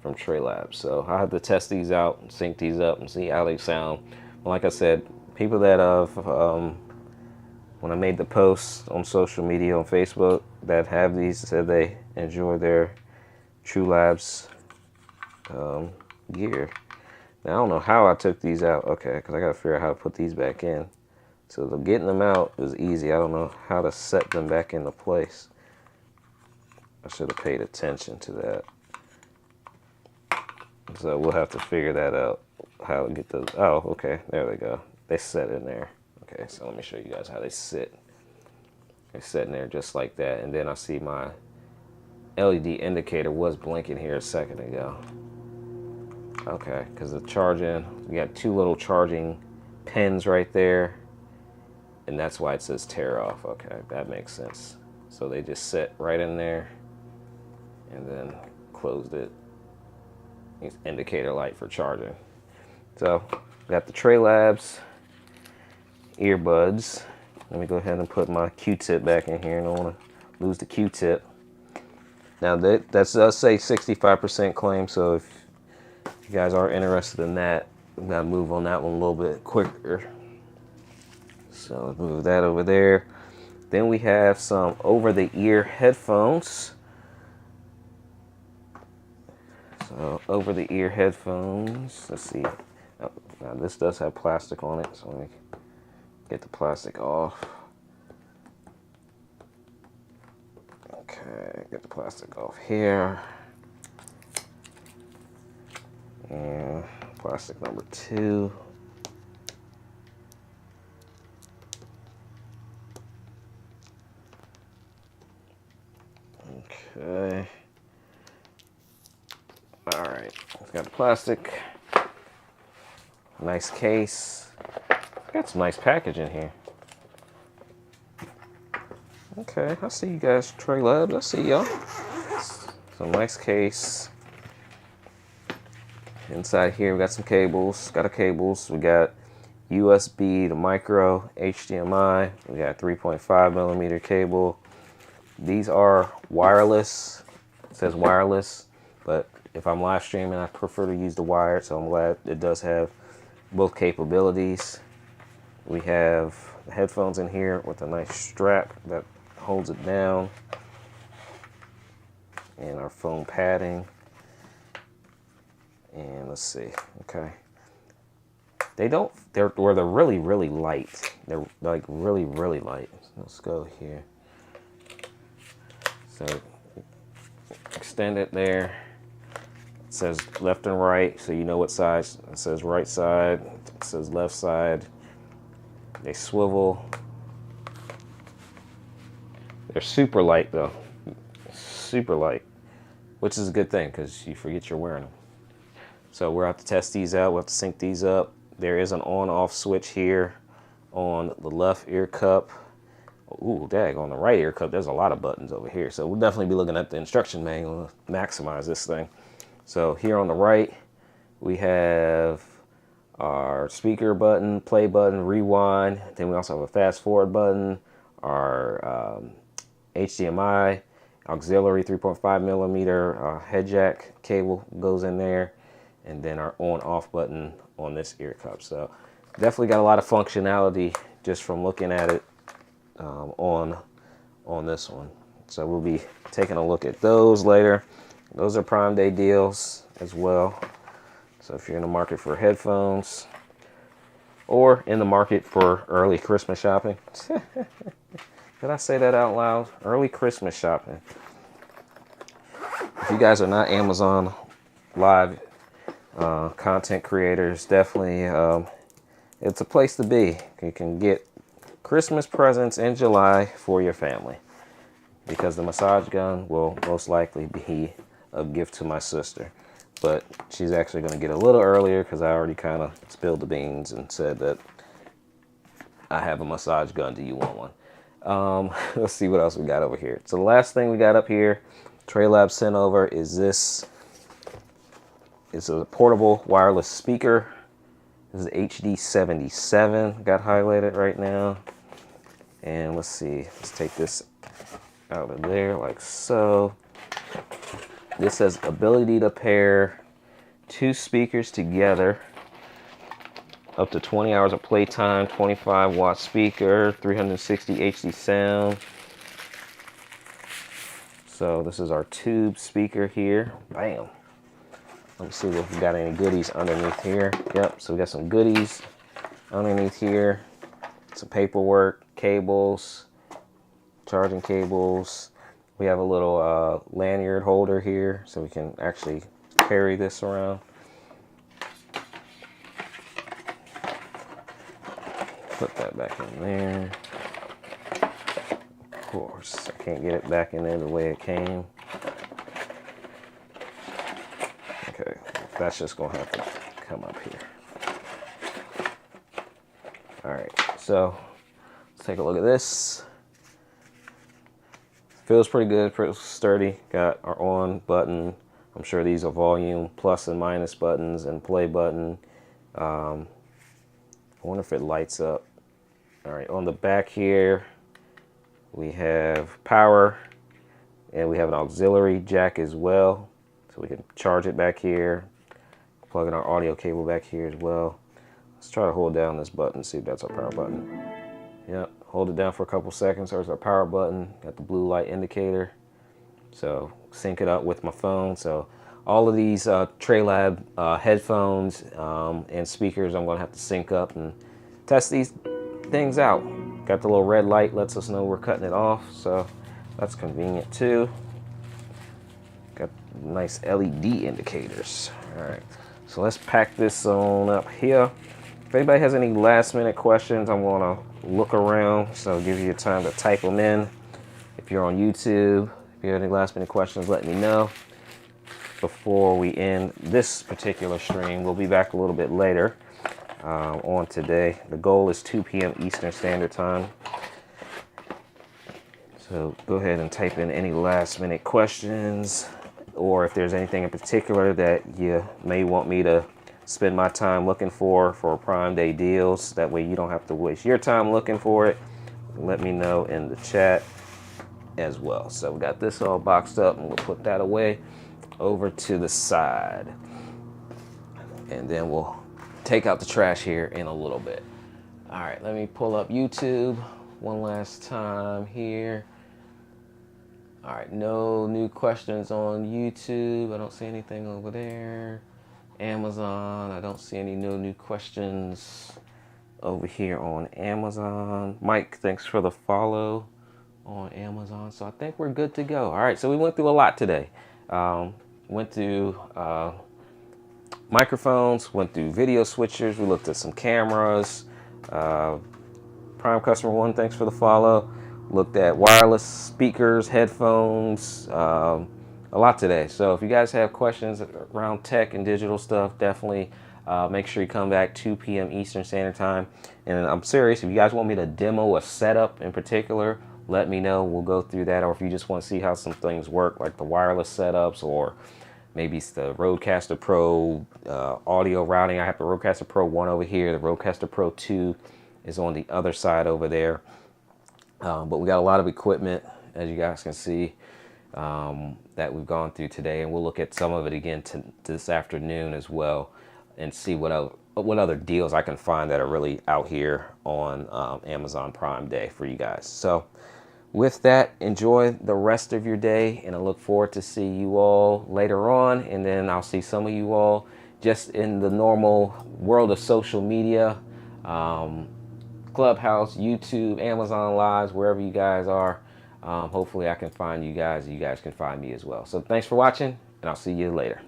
S1: from Trey Labs. So I have to test these out and sync these up and see how they sound. Like I said, people that have, when I made the posts on social media, on Facebook, that have these said they enjoy their True Labs gear. Now I don't know how I took these out. Okay, because I got to figure out how to put these back in. So getting them out is easy. I don't know how to set them back into place. I should have paid attention to that. So we'll have to figure that out. How to get those. Oh, okay. There they go. They set in there. Okay, so let me show you guys how they sit. They sit in there just like that. And then I see my LED indicator was blinking here a second ago. Okay, because the charging, we got 2 little charging pins right there. And that's why it says tear off. Okay, that makes sense. So they just sit right in there and then closed it. It's indicator light for charging. So got the Trey Labs earbuds. Let me go ahead and put my Q-tip back in here. I don't want to lose the Q-tip. Now that does say 65% claim, so if you guys are interested in that, I'm gonna move on that one a little bit quicker. So let's move that over there. Then we have some over-the-ear headphones. So over-the-ear headphones. Let's see. Oh, now this does have plastic on it, so let me get the plastic off. Okay, get the plastic off here. And plastic number 2. Okay. All right, got the plastic. Nice case. Got some nice packaging here. Okay, I see you guys, Trey Labs. I see y'all. Some nice case. Inside here, we got some cables. Got a cables. We got USB to micro, HDMI. We got 3.5mm cable. These are wireless. It says wireless, but if I'm live streaming, I prefer to use the wired, so I'm glad it does have both capabilities. We have the headphones in here with a nice strap that holds it down, and our foam padding. And let's see, okay. They're really, really light. They're like really, really light. Let's go here. So extend it there. It says left and right, so you know what side. It says right side, it says left side. They swivel. They're super light though, super light, which is a good thing because you forget you're wearing them. So we'll have to test these out. We'll have to sync these up. There is an on-off switch here on the left ear cup. Ooh, dang, on the right ear cup, there's a lot of buttons over here. So we'll definitely be looking at the instruction manual to maximize this thing. So here on the right, we have our speaker button, play button, rewind. Then we also have a fast forward button, our HDMI, auxiliary 3.5mm head jack cable goes in there, and then our on-off button on this ear cup. So definitely got a lot of functionality just from looking at it on this one. So we'll be taking a look at those later. Those are Prime Day deals as well. So if you're in the market for headphones or in the market for early Christmas shopping. Did I say that out loud? Early Christmas shopping. If you guys are not Amazon Live content creators, definitely, it's a place to be. You can get Christmas presents in July for your family, because the massage gun will most likely be a gift to my sister. But she's actually going to get a little earlier because I already kind of spilled the beans and said that I have a massage gun. Do you want one? Let's see what else we got over here. So the last thing we got up here, TreyLab sent over, is this. It's a portable wireless speaker. This is HD77. Got highlighted right now. And let's see. Let's take this out of there like so. This has ability to pair 2 speakers together, up to 20 hours of playtime, 25-watt speaker, 360 HD sound. So this is our tube speaker here. Bam. Let me see if we got any goodies underneath here. Yep, so we got some goodies underneath here. Some paperwork, cables, charging cables. We have a little lanyard holder here, so we can actually carry this around. Put that back in there. Of course, I can't get it back in there the way it came. Okay, that's just gonna have to come up here. All right, so let's take a look at this. Feels pretty good, pretty sturdy. Got our on button. I'm sure these are volume plus and minus buttons and play button. I wonder if it lights up. All right, on the back here, we have power, and we have an auxiliary jack as well. So we can charge it back here, plug in our audio cable back here as well. Let's try to hold down this button, see if that's our power button. Yep, hold it down for a couple seconds. There's our power button, got the blue light indicator. So sync it up with my phone. So all of these TreyLab headphones and speakers, I'm gonna have to sync up and test these things out. Got the little red light, lets us know we're cutting it off. So that's convenient too. Got nice LED indicators. All right, so let's pack this on up here. If anybody has any last minute questions, I'm gonna look around, so give you time to type them in. If you're on YouTube, if you have any last minute questions, let me know. Before we end this particular stream, we'll be back a little bit later on today. The goal is 2 p.m. Eastern Standard Time. So go ahead and type in any last minute questions, or if there's anything in particular that you may want me to spend my time looking for Prime Day deals. That way you don't have to waste your time looking for it. Let me know in the chat as well. So we got this all boxed up, and we'll put that away over to the side. And then we'll take out the trash here in a little bit. All right, let me pull up YouTube one last time here. All right, no new questions on YouTube. I don't see anything over there. Amazon, I don't see any new questions over here on Amazon. Mike, thanks for the follow on Amazon. So I think we're good to go. All right, so we went through a lot today. Went through microphones, went through video switchers, we looked at some cameras. Prime Customer 1, thanks for the follow. Looked at wireless speakers, headphones, a lot today. So if you guys have questions around tech and digital stuff, definitely make sure you come back 2 p.m. Eastern Standard Time. And I'm serious, if you guys want me to demo a setup in particular, let me know. We'll go through that. Or if you just want to see how some things work, like the wireless setups, or maybe it's the Rodecaster Pro audio routing. I have the Rodecaster Pro 1 over here. The Rodecaster Pro 2 is on the other side over there. But we got a lot of equipment, as you guys can see, that we've gone through today, and we'll look at some of it again this afternoon as well, and see what other deals I can find that are really out here on Amazon Prime Day for you guys. So with that, enjoy the rest of your day, and I look forward to see you all later on, and then I'll see some of you all just in the normal world of social media, Clubhouse, YouTube, Amazon Lives, wherever you guys are. Hopefully I can find you guys, and you guys can find me as well. So thanks for watching, and I'll see you later.